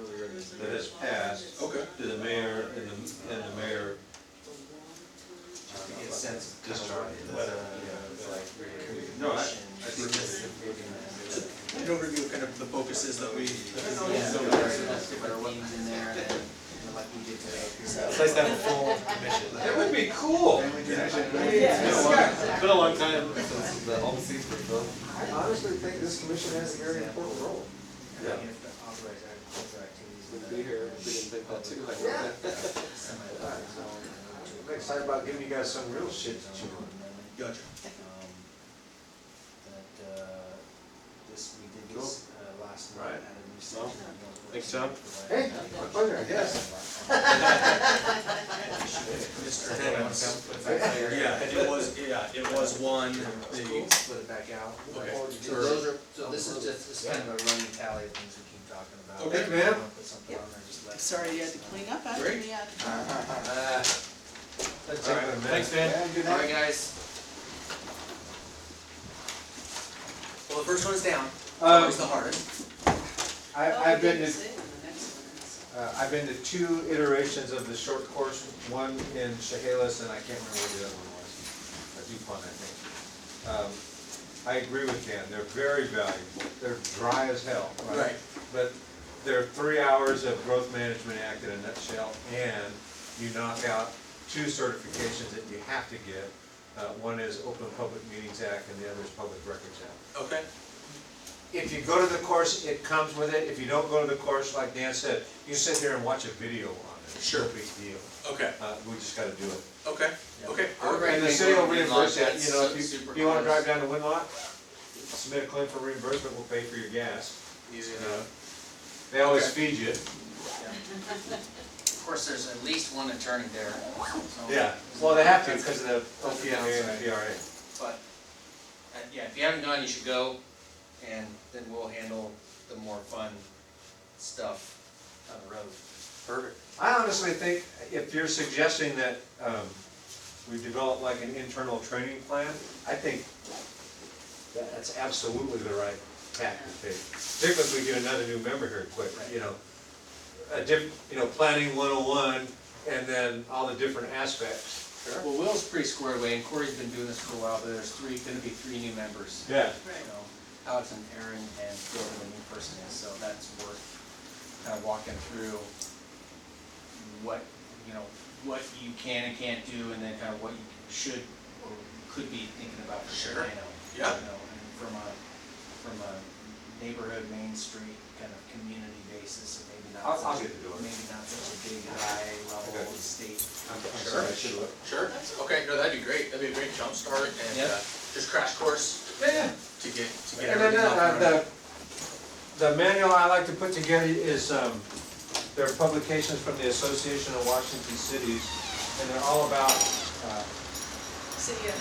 Speaker 5: that has passed
Speaker 6: Okay.
Speaker 5: to the mayor and the
Speaker 9: It's nice to have a full commission.
Speaker 5: It would be cool.
Speaker 9: It's been a long time since all the seats were filled.
Speaker 5: I honestly think this commission has a very important role.
Speaker 9: Yeah. We'd be here if we didn't think that too.
Speaker 5: I'm excited about giving you guys some real shit to chew on.
Speaker 6: Gotcha.
Speaker 10: This, we did this last night.
Speaker 5: Right.
Speaker 10: At a new
Speaker 9: Well,
Speaker 10: station.
Speaker 9: thanks, John.
Speaker 5: Hey, my pleasure, I guess.
Speaker 6: Mr. Higgins. Yeah, it was one,
Speaker 10: Split it back out.
Speaker 6: Okay.
Speaker 10: So those are, so this is just, it's kind of a running tally of things we keep talking about.
Speaker 6: Okay,
Speaker 10: If you
Speaker 5: ma'am.
Speaker 10: wanna Put something on there, just let.
Speaker 8: Sorry you had to clean up after
Speaker 6: Great.
Speaker 8: me.
Speaker 9: Thanks, Dan.
Speaker 10: Alright, guys.
Speaker 6: well, the first one's down, it's
Speaker 5: Um,
Speaker 6: always the hardest.
Speaker 5: I've been to,
Speaker 8: The next one is.
Speaker 5: I've been to 2 iterations of the short course, one in Chehalis, and I can't remember what the other one was. DuPont, I think. I agree with Dan, they're very valuable, they're dry as hell, right?
Speaker 6: Right.
Speaker 5: But they're 3 hours of growth management act in a nutshell, and you knock out 2 certifications that you have to get. One is Open Public Meetings Act and the other is Public Records Act.
Speaker 6: Okay.
Speaker 5: If you go to the course, it comes with it. If you don't go to the course, like Dan said, you sit here and watch a video on it. It's no
Speaker 6: Sure.
Speaker 5: big deal.
Speaker 6: Okay,
Speaker 5: We just gotta do it.
Speaker 6: okay, okay.
Speaker 5: And the city will reimburse it,
Speaker 6: That's
Speaker 5: you know, if
Speaker 6: super
Speaker 5: you wanna
Speaker 6: close.
Speaker 5: drive down to Winlock, submit a claim for reimbursement, we'll pay for your gas.
Speaker 6: Easy
Speaker 5: You know,
Speaker 6: enough.
Speaker 5: they always
Speaker 6: Okay.
Speaker 5: feed you.
Speaker 10: Of course, there's at least one attorney there, so.
Speaker 5: Yeah, well, they have to because of the OPMA and the PRA.
Speaker 10: But, yeah, if you haven't gone, you should go, and then we'll handle the more fun stuff down the road.
Speaker 5: Perfect. I honestly think if you're suggesting that we develop like an internal training plan, I think that's absolutely the right tack to take. Particularly if we get another new member here quick, you know. Planning 101 and then all the different aspects.
Speaker 10: Well, Will's pretty squared away, and Corey's been doing this for a while, but there's gonna be three new members.
Speaker 5: Yeah.
Speaker 8: Right.
Speaker 10: You know, Alex and Aaron and whoever the new person is, so that's worth kind of walking through what, what you can and can't do, and then kind of what you should or could be thinking about for
Speaker 6: Sure.
Speaker 10: Tenino.
Speaker 6: Yeah.
Speaker 10: And from a neighborhood, Main Street kind of community basis, and maybe not
Speaker 5: I'll
Speaker 10: such,
Speaker 5: get to do it.
Speaker 10: maybe not such a big high level
Speaker 5: Okay.
Speaker 10: state.
Speaker 5: I'm sorry, I should look.
Speaker 6: Sure, okay, no, that'd be great, that'd be a great jump start and,
Speaker 10: Yeah.
Speaker 6: just crash course
Speaker 5: Yeah.
Speaker 6: to get
Speaker 5: And
Speaker 6: everything
Speaker 5: then
Speaker 6: up and running.
Speaker 5: the manual I like to put together is, there are publications from the Association of Washington Cities, and they're all about
Speaker 8: City of.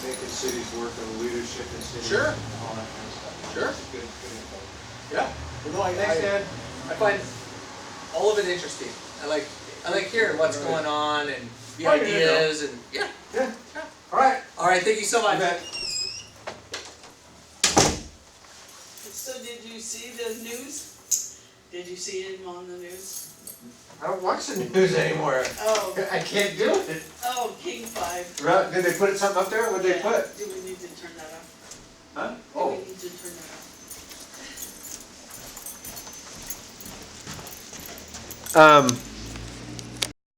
Speaker 5: making cities work and leadership in cities.
Speaker 6: Sure.
Speaker 5: And all that kind of stuff.
Speaker 6: Sure.
Speaker 5: It's good info.
Speaker 6: Yeah, well, no,
Speaker 5: Thanks, Dan.
Speaker 6: I find all of it interesting. I like hearing what's going on and the
Speaker 5: Oh, yeah, yeah.
Speaker 6: ideas and, yeah.
Speaker 5: Yeah, all right.
Speaker 6: All right, thank you so much.
Speaker 5: You bet.
Speaker 8: So did you see the news? Did you see him on the news?
Speaker 5: I don't watch the news anymore.
Speaker 8: Oh,
Speaker 5: I can't do it.
Speaker 8: oh, King 5.
Speaker 5: Right, did they put something up there? What'd they
Speaker 8: Yeah.
Speaker 5: put?
Speaker 8: Do we need to turn that off?
Speaker 5: Huh?
Speaker 8: Do
Speaker 5: Oh.
Speaker 8: we need to turn that off?